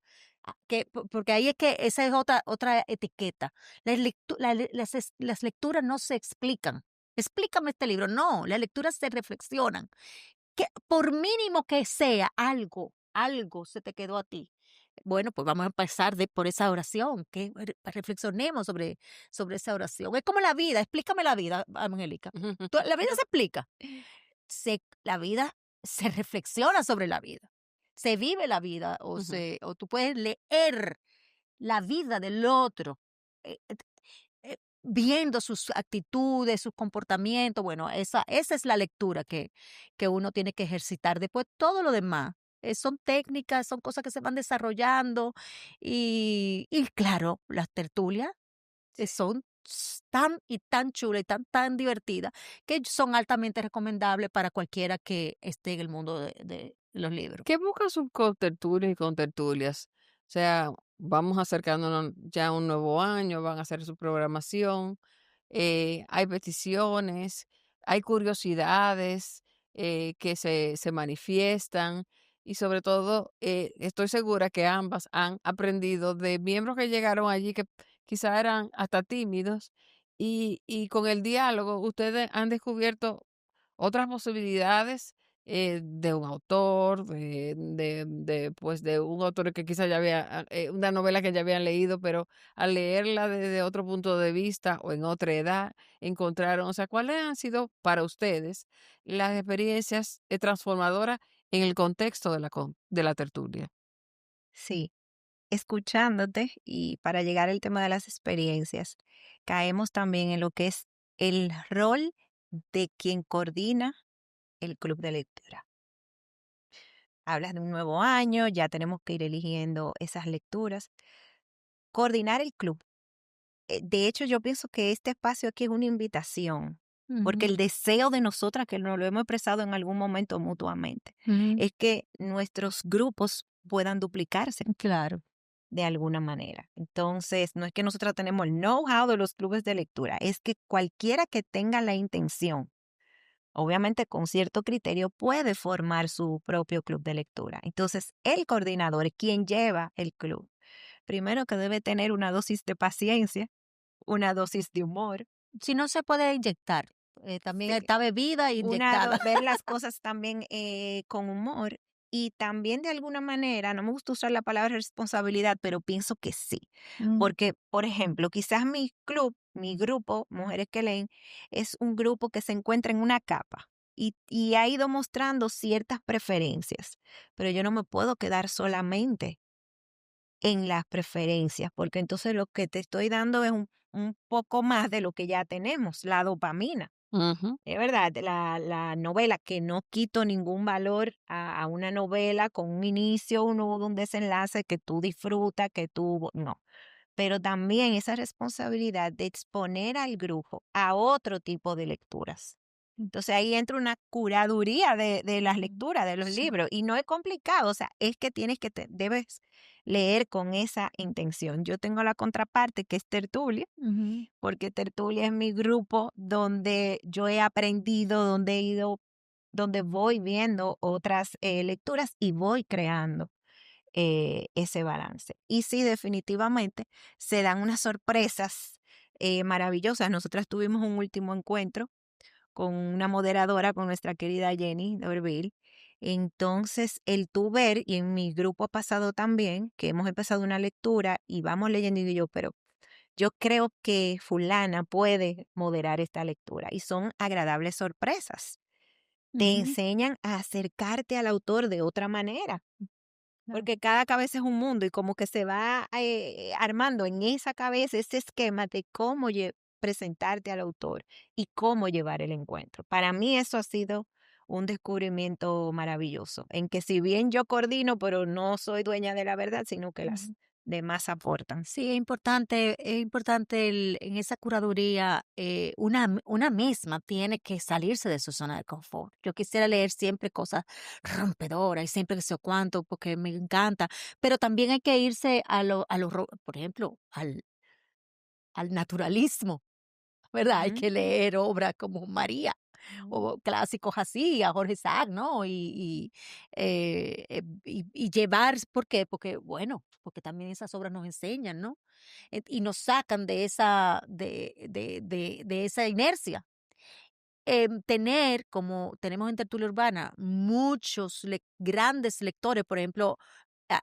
B: porque ahí es que esa es otra etiqueta. Las lecturas no se explican. Explícame este libro. No, las lecturas se reflexionan. Que por mínimo que sea, algo se te quedó a ti. Bueno, pues vamos a empezar por esa oración, que reflexionemos sobre esa oración. Es como la vida, explícame la vida, Angélica. La vida se explica. La vida se reflexiona sobre la vida. Se vive la vida, o tú puedes leer la vida del otro, eh, viendo sus actitudes, sus comportamientos. Bueno, esa es la lectura que uno tiene que ejercitar. Después, todo lo demás son técnicas, son cosas que se van desarrollando y claro, las tertulias. son tan y tan chulas y tan divertidas que son altamente recomendables para cualquiera que esté en el mundo de los libros.
A: ¿Qué buscan sus contertulios y contertulias? O sea, vamos acercándonos ya a un nuevo año, van a hacer su programación, hay peticiones, hay curiosidades que se manifiestan y sobre todo estoy segura que ambas han aprendido de miembros que llegaron allí que quizá eran hasta tímidos y con el diálogo ustedes han descubierto otras posibilidades, de un autor, pues, de un autor que quizá ya había, una novela que ya habían leído, pero al leerla desde otro punto de vista o en otra edad, encontraron, o sea, ¿cuáles han sido para ustedes las experiencias, transformadoras en el contexto de la tertulia?
C: Sí, escuchándote y para llegar al tema de las experiencias, caemos también en lo que es el rol de quien coordina el club de lectura. Hablas de un nuevo año, ya tenemos que ir eligiendo esas lecturas. Coordinar el club. De hecho, yo pienso que este espacio aquí es una invitación, porque
B: Ujú,
C: el deseo de nosotras, que nos lo hemos expresado en algún momento mutuamente,
B: ujú,
C: es que nuestros grupos puedan duplicarse
B: claro.
C: de alguna manera. Entonces, no es que nosotras tenemos el know-how de los clubes de lectura, es que cualquiera que tenga la intención, obviamente con cierto criterio, puede formar su propio club de lectura. Entonces, el coordinador, quien lleva el club, primero que debe tener una dosis de paciencia, una dosis de humor.
B: Si no se puede inyectar, también
C: Sí,
B: está bebida e inyectada.
C: ver las cosas también con humor y también de alguna manera, no me gusta usar la palabra responsabilidad, pero pienso que sí,
B: Mm,
C: porque, por ejemplo, quizás mi club, mi grupo, Mujeres que Leen, es un grupo que se encuentra en una capa y ha ido mostrando ciertas preferencias, pero yo no me puedo quedar solamente en las preferencias, porque entonces lo que te estoy dando es un poco más de lo que ya tenemos, la dopamina.
A: Ujú.
C: Es verdad, la novela, que no quito ningún valor a una novela con un inicio, un nudo, un desenlace que tú disfrutas, que tú, no. Pero también esa responsabilidad de exponer al grupo a otro tipo de lecturas. Entonces ahí entra una curaduría de las
B: mm,
C: lecturas, de los
B: sí.
C: libros, y no es complicado, o sea, es que debes leer con esa intención. Yo tengo la contraparte que es Tertulia,
B: Ujú,
C: porque Tertulia es mi grupo donde yo he aprendido, donde he ido, donde voy viendo otras lecturas y voy creando ese balance. Y sí, definitivamente se dan unas sorpresas maravillosas. Nosotras tuvimos un último encuentro con una moderadora, con nuestra querida Jenny Dorville. Entonces, el tú ver, y en mi grupo ha pasado también, que hemos empezado una lectura y vamos leyendo y digo yo, pero yo creo que fulana puede moderar esta lectura y son agradables sorpresas. Te
B: ujú,
C: enseñan a acercarte al autor de otra manera,
B: claro.
C: porque cada cabeza es un mundo y como que se va armando en esa cabeza ese esquema de cómo presentarte al autor y cómo llevar el encuentro. Para mí eso ha sido un descubrimiento maravilloso, en que si bien yo coordino, pero no soy dueña de la verdad, sino que las demás aportan.
B: Sí, es importante en esa curaduría, una misma tiene que salirse de su zona de confort. Yo quisiera leer siempre cosas rompedoras y siempre que sé cuánto, porque me encanta, pero también hay que irse por ejemplo, al naturalismo, ¿verdad? Hay
C: Ujú,
B: que leer obras como María
C: ujú,
B: o clásicos así, a Jorge Isaac, ¿no? Y llevar, ¿por qué? Porque, bueno, porque también esas obras nos enseñan, ¿no? Y nos sacan de esa inercia. Tener, como tenemos en Tertulia Urbana, muchos grandes lectores, por ejemplo,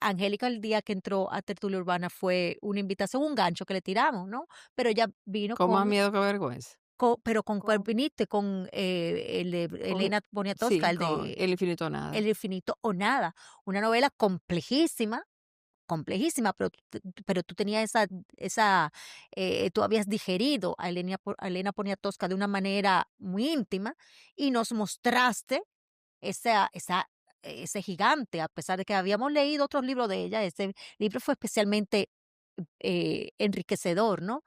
B: Angélica el día que entró a Tertulia Urbana fue una invitación, un gancho que le tiramos, ¿no? Pero ella vino
A: Con más miedo que vergüenza.
B: pero ¿con cuál
C: con-
B: viniste? Con el de
A: Con,
B: Elena Poniatowska,
A: sí,
B: el
A: con
B: de
A: El infinito nada.
B: El infinito o nada, una novela complejísima, complejísima, pero tú tenías tú habías digerido a Elena Poniatowska de una manera muy íntima y nos mostraste ese gigante, a pesar de que habíamos leído otros libros de ella, ese libro fue especialmente enriquecedor, ¿no?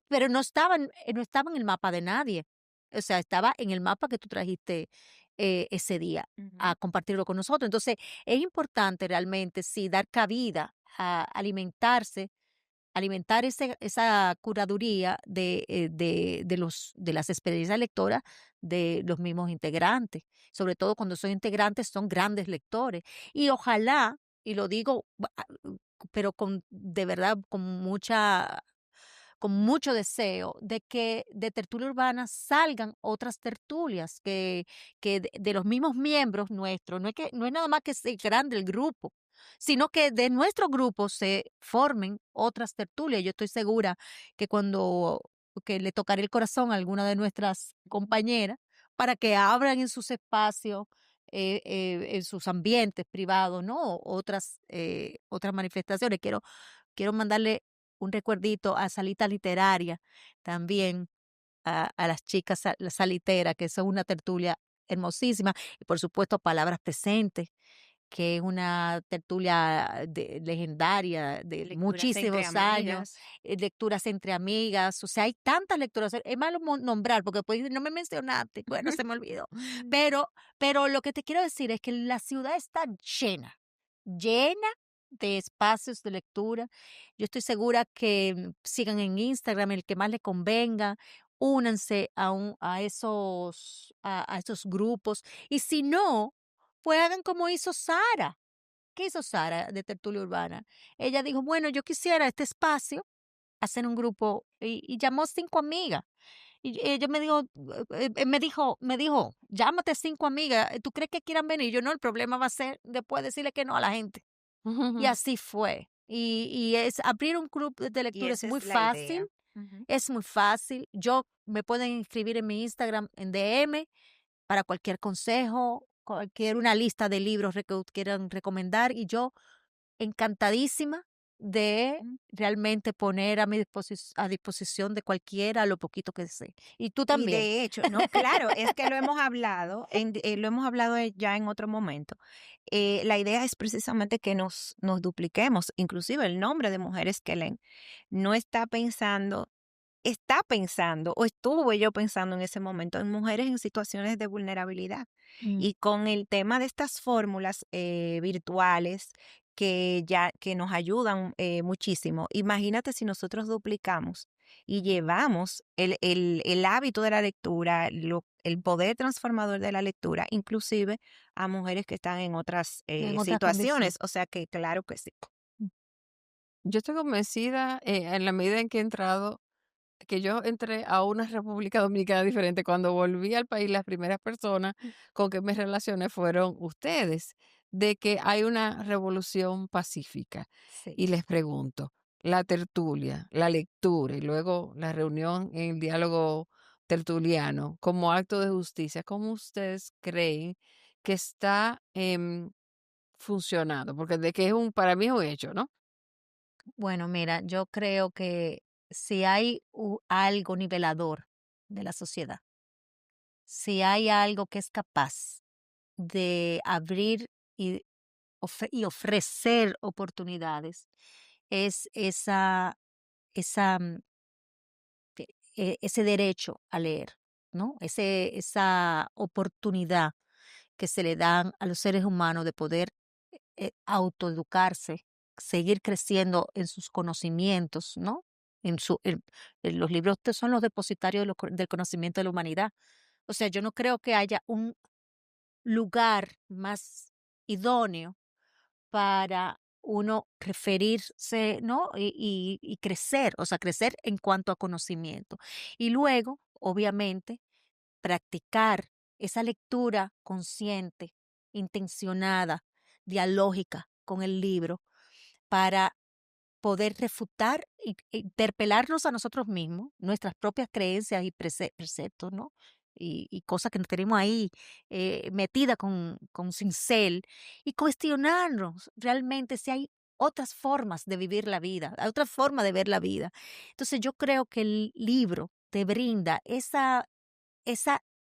B: Pero no estaba en el mapa de nadie. O sea, estaba en el mapa que tú trajiste ese día
C: Ujú.
B: a compartirlo con nosotros. Entonces, es importante realmente, sí, dar cabida a alimentarse, alimentar esa curaduría de las experiencias lectoras de los mismos integrantes. Sobre todo cuando son integrantes, son grandes lectores. Y ojalá, y lo digo, pero de verdad, con mucho deseo de que de tertulia urbana salgan otras tertulias que de los mismos miembros nuestros, no es nada más que sea grande el grupo, sino que de nuestro grupo se formen otras tertulias. Yo estoy segura que cuando que le tocaré el corazón a alguna de nuestras compañeras para que abran en sus espacios, en sus ambientes privados, ¿no? Otras manifestaciones. Quiero mandarle un recuerdito a Salita Literaria, también a las chicas las saliteras, que son una tertulia hermosísima, y por supuesto Palabras Presentes, que es una tertulia legendaria de
C: Lecturas entre
B: muchísimos años,
C: amigas.
B: lecturas entre amigas, o sea, hay tantas lecturas, es malo nombrar, porque pues no me mencionaste, bueno, se me olvidó, pero, pero lo que te quiero decir es que la ciudad está llena de espacios de lectura. Yo estoy segura que sigan en Instagram el que más le convenga, únanse a esos grupos, y si no, pues hagan como hizo Sara. ¿Qué hizo Sara de Tertulia Urbana? Ella dijo, bueno, yo quisiera este espacio, hacer un grupo, y llamó 5 amigas. Y ella me dijo, llámate 5 amigas, ¿tú crees que quieran venir? Yo no, el problema va a ser después decirle que no a la gente. Y así fue. Y abrir un club de
C: Y
B: lectura
C: esa es la
B: fácil,
C: idea. Ujú.
B: es muy fácil. Me pueden inscribir en mi Instagram en DM para cualquier consejo, cualquier una lista de libros que quieran recomendar, y yo encantadísima de
C: Mm.
B: realmente poner a disposición de cualquiera lo poquito que sé. Y tú
C: Y
B: también.
C: de hecho, no, claro, es que lo hemos hablado, lo hemos hablado ya en otro momento. La idea es precisamente que nos dupliquemos, inclusive el nombre de Mujeres que leen no está pensando, o estuve yo pensando en ese momento, en mujeres en situaciones de vulnerabilidad.
B: Mm.
C: Y con el tema de estas fórmulas virtuales que nos ayudan muchísimo, imagínate si nosotros duplicamos y llevamos el hábito de la lectura, el poder transformador de la lectura, inclusive a mujeres que están en otras
B: En otra condición.
C: situaciones. O sea que claro que sí.
A: Yo estoy convencida, en la medida en que he entrado, que yo entré a una República Dominicana diferente. Cuando volví al país, las primeras personas con que me relacioné fueron ustedes, de que hay una revolución pacífica.
B: Sí.
A: Y les pregunto, la tertulia, la lectura y luego la reunión en el diálogo tertuliano como acto de justicia, ¿cómo ustedes creen que está funcionando? Porque de que para mí es un hecho, ¿no?
B: Bueno, mira, yo creo que si hay algo nivelador de la sociedad, si hay algo que es capaz de abrir y, y ofrecer oportunidades, es esa, ese derecho a leer, ¿no? Esa oportunidad que se le dan a los seres humanos de poder autoeducarse, seguir creciendo en sus conocimientos, ¿no? En los libros son los depositarios del conocimiento de la humanidad. O sea, yo no creo que haya un lugar más idóneo para uno referirse, ¿no? Y crecer, o sea, crecer en cuanto a conocimiento. Y luego, obviamente, practicar esa lectura consciente, intencionada, dialógica con el libro para poder refutar e interpelarnos a nosotros mismos, nuestras propias creencias y preceptos, ¿no? Y cosas que tenemos ahí metidas con cincel, y cuestionarnos realmente si hay otras formas de vivir la vida, hay otra forma de ver la vida. Entonces yo creo que el libro te brinda esa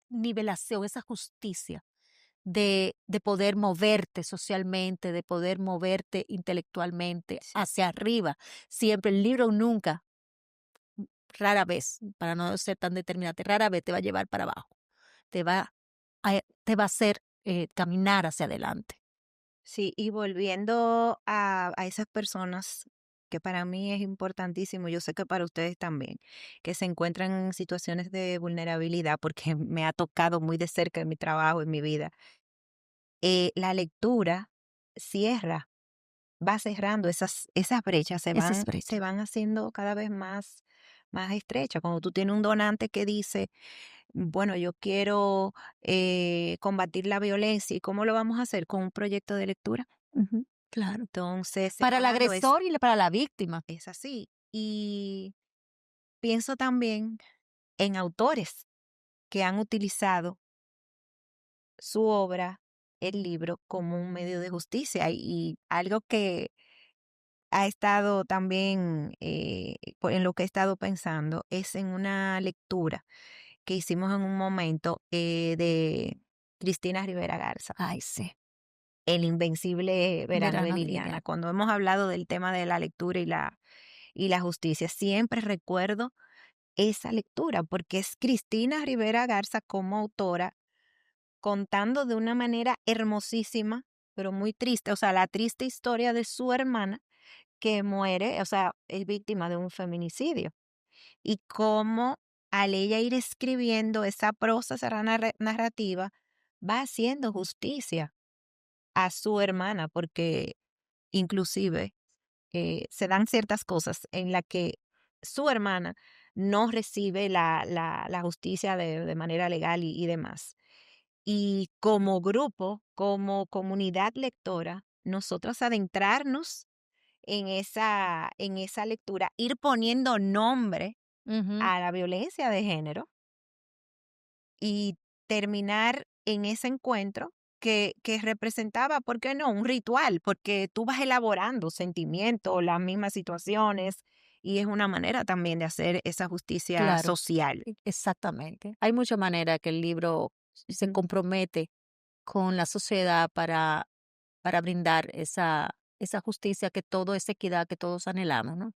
B: nivelación, esa justicia de poder moverte socialmente, de poder moverte intelectualmente
C: Sí.
B: hacia arriba. Siempre el libro nunca, rara vez, para no ser tan determinante, rara vez te va a llevar para abajo. Te va te va a hacer, caminar hacia adelante.
C: Sí, y volviendo a esas personas que para mí es importantísimo, yo sé que para ustedes también, que se encuentran en situaciones de vulnerabilidad, porque me ha tocado muy de cerca en mi trabajo, en mi vida. La lectura cierra, va cerrando esas brechas,
B: Esa es
C: se
B: brecha.
C: van haciendo cada vez más estrechas. Cuando tú tienes un donante que dice, bueno, yo quiero combatir la violencia, ¿y cómo lo vamos a hacer? Con un proyecto de lectura.
B: Ujú, claro.
C: Entonces se
B: Para
C: va
B: el
C: dando,
B: agresor y para la víctima.
C: es así. Y pienso también en autores que han utilizado su obra, el libro, como un medio de justicia. Y algo que ha estado también, en lo que he estado pensando, es en una lectura que hicimos en un momento de Cristina Rivera Garza,
B: Ay, sí.
C: El Invencible Verano de
B: Verano de
C: Liliana.
B: Liliana.
C: Cuando hemos hablado del tema de la lectura y la justicia, siempre recuerdo esa lectura, porque es Cristina Rivera Garza como autora contando de una manera hermosísima, pero muy triste, o sea, la triste historia de su hermana que muere, o sea, es víctima de un feminicidio. Y cómo al ella ir escribiendo esa prosa, esa narrativa, va haciendo justicia a su hermana, porque inclusive se dan ciertas cosas en la que su hermana no recibe la justicia de manera legal y demás. Y como grupo, como comunidad lectora, nosotros adentrarnos en esa lectura, ir poniendo nombre
B: Ujú,
C: a la violencia de género y terminar en ese encuentro que representaba, ¿por qué no? Un ritual, porque tú vas elaborando sentimientos, las mismas situaciones, y es una manera también de hacer esa justicia
B: claro,
C: social.
B: exactamente. Hay muchas maneras que el libro se
C: Ujú,
B: compromete con la sociedad para brindar esa justicia que todo, esa equidad que todos anhelamos, ¿no?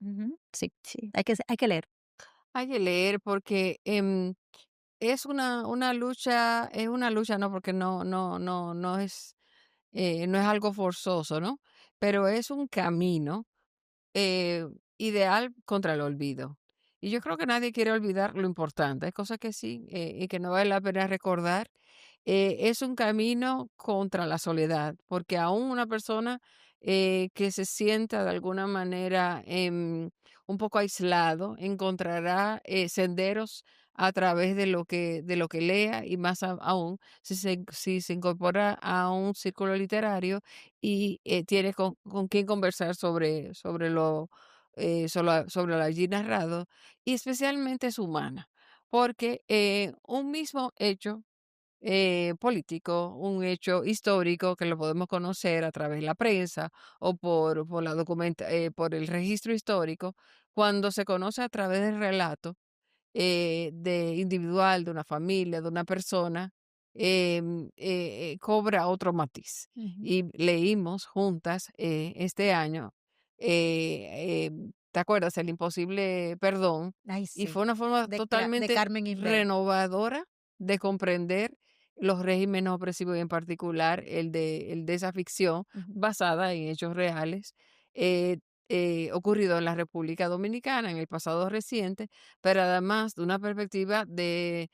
C: ujú,
B: Sí,
C: sí.
B: hay que leer.
A: Hay que leer porque es una lucha, no, porque no es algo forzoso, ¿no? Pero es un camino eh, ideal contra el olvido. Y yo creo que nadie quiere olvidar lo importante. Hay cosas que sí y que no vale la pena recordar. Es un camino contra la soledad, porque aún una persona que se sienta de alguna manera un poco aislado encontrará senderos a través de lo que lea y más aún si se incorpora a un círculo literario y tiene con quién conversar sobre lo allí narrado, y especialmente es humana, porque un mismo hecho político, un hecho histórico que lo podemos conocer a través de la prensa o por el registro histórico, cuando se conoce a través del relato de individual, de una familia, de una persona, cobra otro matiz.
B: Ujú.
A: Y leímos juntas este año, ¿te acuerdas? El imposible perdón,
B: Ay,
A: y
B: sí,
A: fue una forma
B: de
A: totalmente
B: Carmen Inver.
A: renovadora de comprender los regímenes opresivos y en particular el de esa ficción
B: Ujú,
A: basada en hechos reales eh, ocurrido en la República Dominicana en el pasado reciente, pero además de una perspectiva de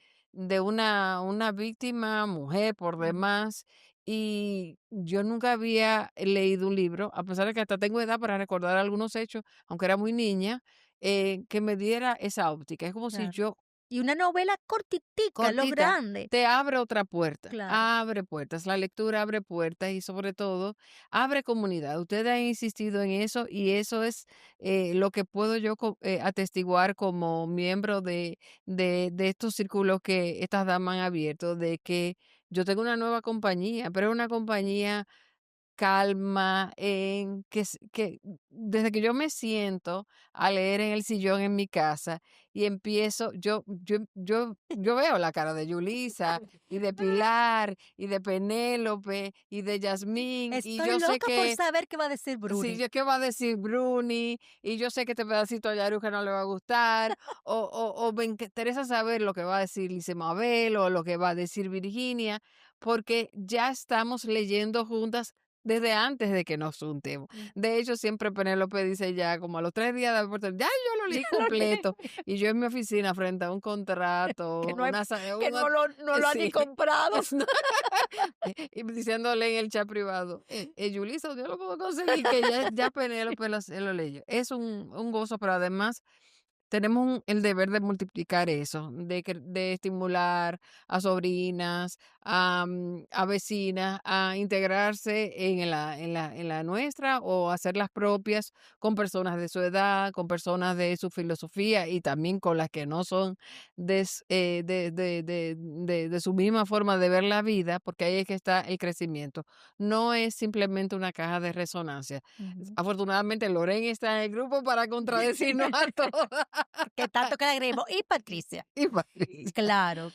A: una víctima, mujer por
B: ujú.
A: demás, y yo nunca había leído un libro, a pesar de que hasta tengo edad para recordar algunos hechos, aunque era muy niña, que me diera esa óptica. Es como si
B: Claro.
A: yo
B: Y una novela cortitica, lo
A: cortita,
B: grande.
A: te abre otra puerta,
B: Claro.
A: abre puertas. La lectura abre puertas y sobre todo abre comunidad. Ustedes han insistido en eso y eso es lo que puedo yo atestiguar como miembro de estos círculos que estas damas han abierto, de que yo tengo una nueva compañía, pero es una compañía calma, en que desde que yo me siento a leer en el sillón en mi casa y empiezo, yo veo la cara de Yulisa y de Pilar y de Penélope y de Yasmín y
B: Estoy
A: yo sé
B: loca por
A: que
B: saber qué va a decir
A: sí,
B: Bruni.
A: yo qué va a decir Bruni, y yo sé que este pedacito de Yaruja no le va a gustar, o me interesa saber lo que va a decir Lice Mabel o lo que va a decir Virginia, porque ya estamos leyendo juntas desde antes de que nos juntemos. De hecho, siempre Penélope dice ya, como a los 3 días de haber puesto, ya yo lo leí
B: Ya lo leí.
A: completo, y yo en mi oficina frente a un
B: Que
A: contrato,
B: no, que
A: una,
B: no lo han ni
A: sí,
B: comprado.
A: y diciéndole en el chat privado, Yulisa, yo lo puedo conseguir, que ya Penélope lo leyó. Es un gozo, pero además tenemos el deber de multiplicar eso, de estimular a sobrinas, a vecinas, a integrarse en la nuestra o hacerlas propias con personas de su edad, con personas de su filosofía y también con las que no son de su misma forma de ver la vida, porque ahí es que está el crecimiento. No es simplemente una caja de resonancia.
B: Ujú.
A: Afortunadamente, Lorena está en el grupo para contradecirnos a todas.
B: Que tanto que le agregamos. Y Patricia.
A: Y Patricia.
B: Claro.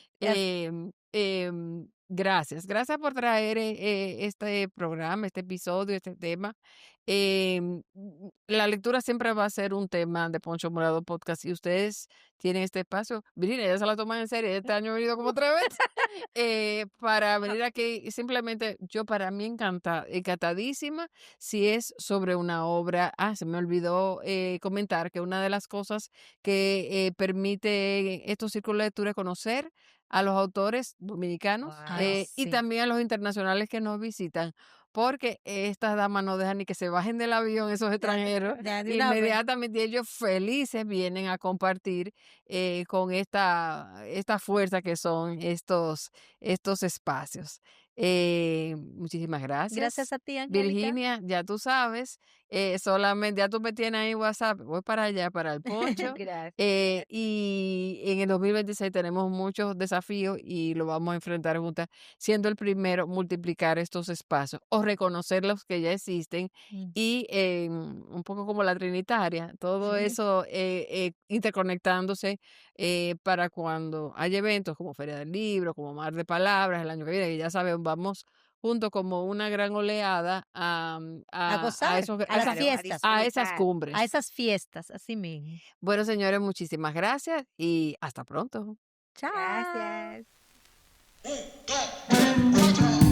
A: Gracias por traer este programa, este episodio, este tema. La lectura siempre va a ser un tema de Poncho Morado Podcast y ustedes tienen este espacio. Virginia, ya se la toman en serio. Este año he venido como 3 veces para venir aquí. Y simplemente yo para mí encantadísima si es sobre una obra. Se me olvidó comentar que una de las cosas que permite estos círculos de lectura es conocer a los autores dominicanos
B: Ay,
A: y
B: sí.
A: también a los internacionales que nos visitan, porque estas damas no dejan ni que se bajen del avión esos extranjeros,
B: Ya de una vez.
A: inmediatamente ellos felices vienen a compartir con esta fuerza que son estos espacios. Muchísimas
B: Gracias
A: gracias.
B: a ti, Angélica.
A: Virginia, ya tú sabes, solamente ya tú me tienes ahí en WhatsApp, voy para allá, para el Poncho.
C: Gracias.
A: Y en el 2026 tenemos muchos desafíos y lo vamos a enfrentar juntas, siendo el primero multiplicar estos espacios o reconocer los que ya existen
B: Mm.
A: y un poco como la Trinitaria, todo
C: Sí.
A: eso interconectándose para cuando hay eventos como Feria del Libro, como Mar de Palabras el año que viene, que ya saben, vamos juntos como una gran oleada
B: A
A: a
B: gozar,
A: esos,
B: a las
C: Claro, a
B: fiestas,
A: a esas
C: disfrutar.
A: cumbres.
B: a esas fiestas, así mismo.
A: Bueno, señores, muchísimas gracias y hasta pronto.
B: Chao.
C: Gracias.
D: 1, 2, 3, 4.